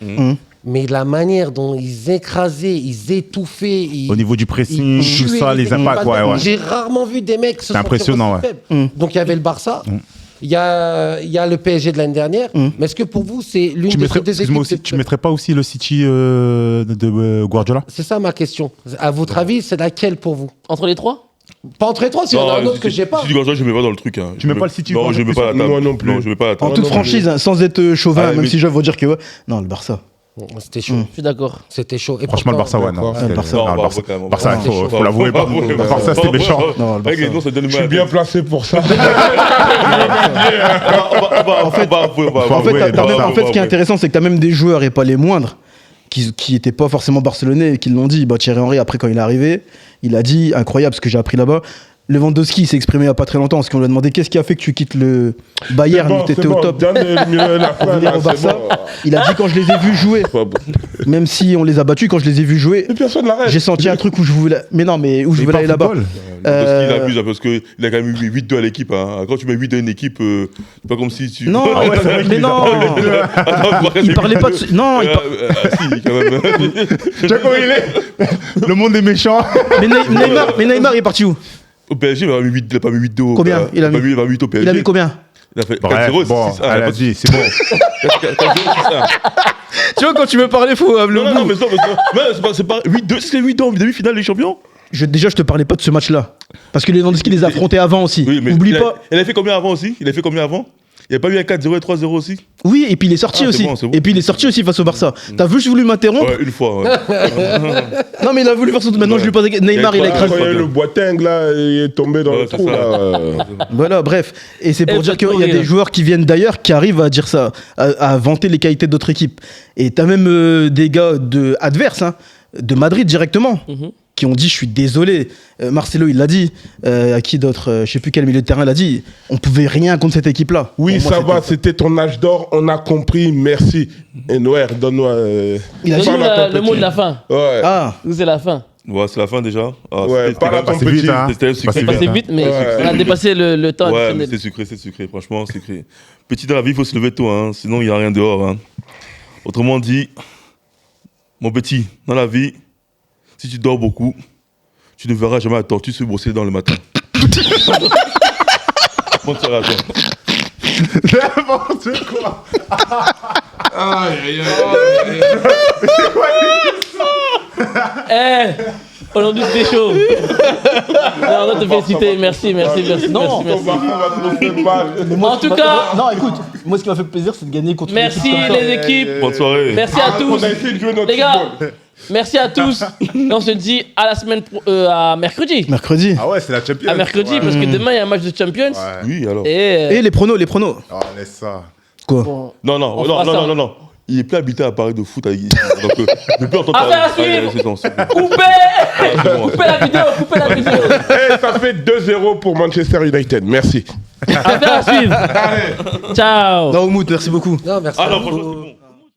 Mais la manière dont ils écrasaient, ils étouffaient, Au niveau du pressing, ils tout tuaient ça, les équipes impacts, ouais, adverses. ouais. J'ai rarement vu des mecs se sentir impressionnant, aussi ouais. faibles. Donc il y avait le Barça. Il y a le PSG de l'année dernière. Mais est-ce que pour vous, c'est l'une Tu de mettrais, ces deux excuse-moi équipes aussi, tu mettrais pas aussi le City de Guardiola? C'est ça ma question. À votre avis, c'est laquelle pour vous? Entre les trois? Pas entre les trois, s'il y en a un autre que j'ai pas. Si du Guardiola, je ne mets pas dans le truc. Tu mets pas le City, Non, je ne mets pas la table. Moi non plus. Non, je mets pas la En table. toute franchise, hein, sans être chauvin, Ah, même mais- si je veux dire que ouais. Non, le Barça. C'était chaud. Je suis d'accord. C'était chaud. Et Franchement, le pourtant- Barça, ouais, non. D'accord. Le Barça. Non, le Non, Barça, quand même, Barça, Barça, faut l'avouer. Barça, c'était méchant. Non, le Avec les Barça. noms, ça donne Je suis mal. bien placé pour ça. En fait, ce qui est intéressant, c'est que tu as même des joueurs, et pas les moindres, qui n'étaient pas forcément barcelonais et qui l'ont dit. Bah, Thierry Henry, après, quand il est arrivé, il a dit, incroyable ce que j'ai appris là-bas, Lewandowski s'est exprimé il n'y a pas très longtemps parce qu'on lui a demandé qu'est-ce qui a fait que tu quittes le Bayern où tu étais au top Donne la fin, pour venir là, au c'est Barça. bon. Il a dit quand je les ai vus jouer, Pas bon. même si on les a battus, quand je les ai vus jouer, Et personne l'arrête. j'ai senti un truc où je voulais. Mais non, mais où je voulais aller là-bas. Parce qu'il abuse, parce qu'il a quand même eu 8-2 à l'équipe. Hein. Quand tu mets 8-2 à une équipe, c'est pas comme si tu. Non, Ah ouais, c'est vrai mais qu'il non, il parlait pas de. Non, Si, quand même. Tu vois comment il est? Le monde est méchant. mais Neymar, il est parti où? Au PSG, il a pas mis 8-2 au Combien il a mis? Il a mis 8 au PSG. Il a mis combien? Il a fait Bref, 4-0, bon, 6-1. elle a dit, c'est bon. 4-0, 6-1. Tu vois, quand tu veux parler, faut. Non, mais c'est pas 8-2, c'est 8-2 en demi-finale des champions. Déjà, je te parlais pas de ce match-là. Parce que Lewandowski les a affrontés avant aussi. Oui, mais Oublie pas. Il a fait combien avant aussi? Il a fait combien avant? Il n'y a pas eu un 4-0 et 3-0 aussi? Oui, et puis il est sorti Ah, c'est aussi. bon, c'est bon. Et puis il est sorti aussi face au Barça. T'as juste voulu m'interrompre? Ouais, une fois. Ouais. Non, mais il a voulu faire son. Maintenant, je lui pose. Neymar, il a écrit. Quand il y a eu le Boateng, là, il est tombé dans Ouais, le c'est trou, ça. là. Voilà, bref. Et c'est pour Et dire ça qu'il y a pourrit, des hein. joueurs qui viennent d'ailleurs qui arrivent à dire ça, à vanter les qualités d'autres équipes. Et t'as même des gars adverses, hein, de Madrid directement, qui ont dit je suis désolé. Marcelo, il l'a dit. À qui d'autre? Je sais plus quel milieu de terrain l'a dit. On pouvait rien contre cette équipe-là. Oui, Pour moi, ça va, c'était ton âge d'or, on a compris, merci. Et Noër, donne-nous. Il a dit. Donne-nous Parle à ton le mot petit. de la fin. Ouais. Ah, Nous, c'est la fin. Ouais, c'est la fin déjà. Ah, Ouais, c'était parle à quand même ton passé vite, petit. hein. C'était Passé sucré. Passé vite, mais Ouais. on a dépassé le temps Ouais, mais additionnel. c'est sucré, franchement, sucré. Petit dans la vie, il faut se lever tôt, hein, sinon il n'y a rien dehors. Hein. Autrement dit, mon petit, dans la vie, si tu dors beaucoup, tu ne verras jamais la tortue se brosser dans le matin. Bonne soirée à toi. N'importe quoi. Aujourd'hui, c'était chaud. Non, on doit te féliciter. Merci. Non. Merci. En tout cas, non, écoute, moi ce qui m'a fait plaisir, c'est de gagner contre. merci les équipes. Bonne soirée. Merci à tous. On a essayé de jouer notre Les gars, football. merci à tous. Et on se dit à la semaine à mercredi. Mercredi. Ah ouais, c'est la Champions. À mercredi, Ouais. parce que demain il y a un match de Champions. Ouais. Oui, alors. Et Et les pronos. Ah, laisse ça. Quoi? bon, Non, non, On non, fera ça. non, non, non. Il est plus habité à Paris de foot. Donc, je peux entendre Affaire à parler. suivre. C'est bon, c'est bon. coupez C'est bon. Coupez la vidéo. Eh, ça fait 2-0 pour Manchester United. Merci. Affaire à suivre. Ciao. Non, Oumout, merci beaucoup. Non, merci. Ah à non, vous. franchement,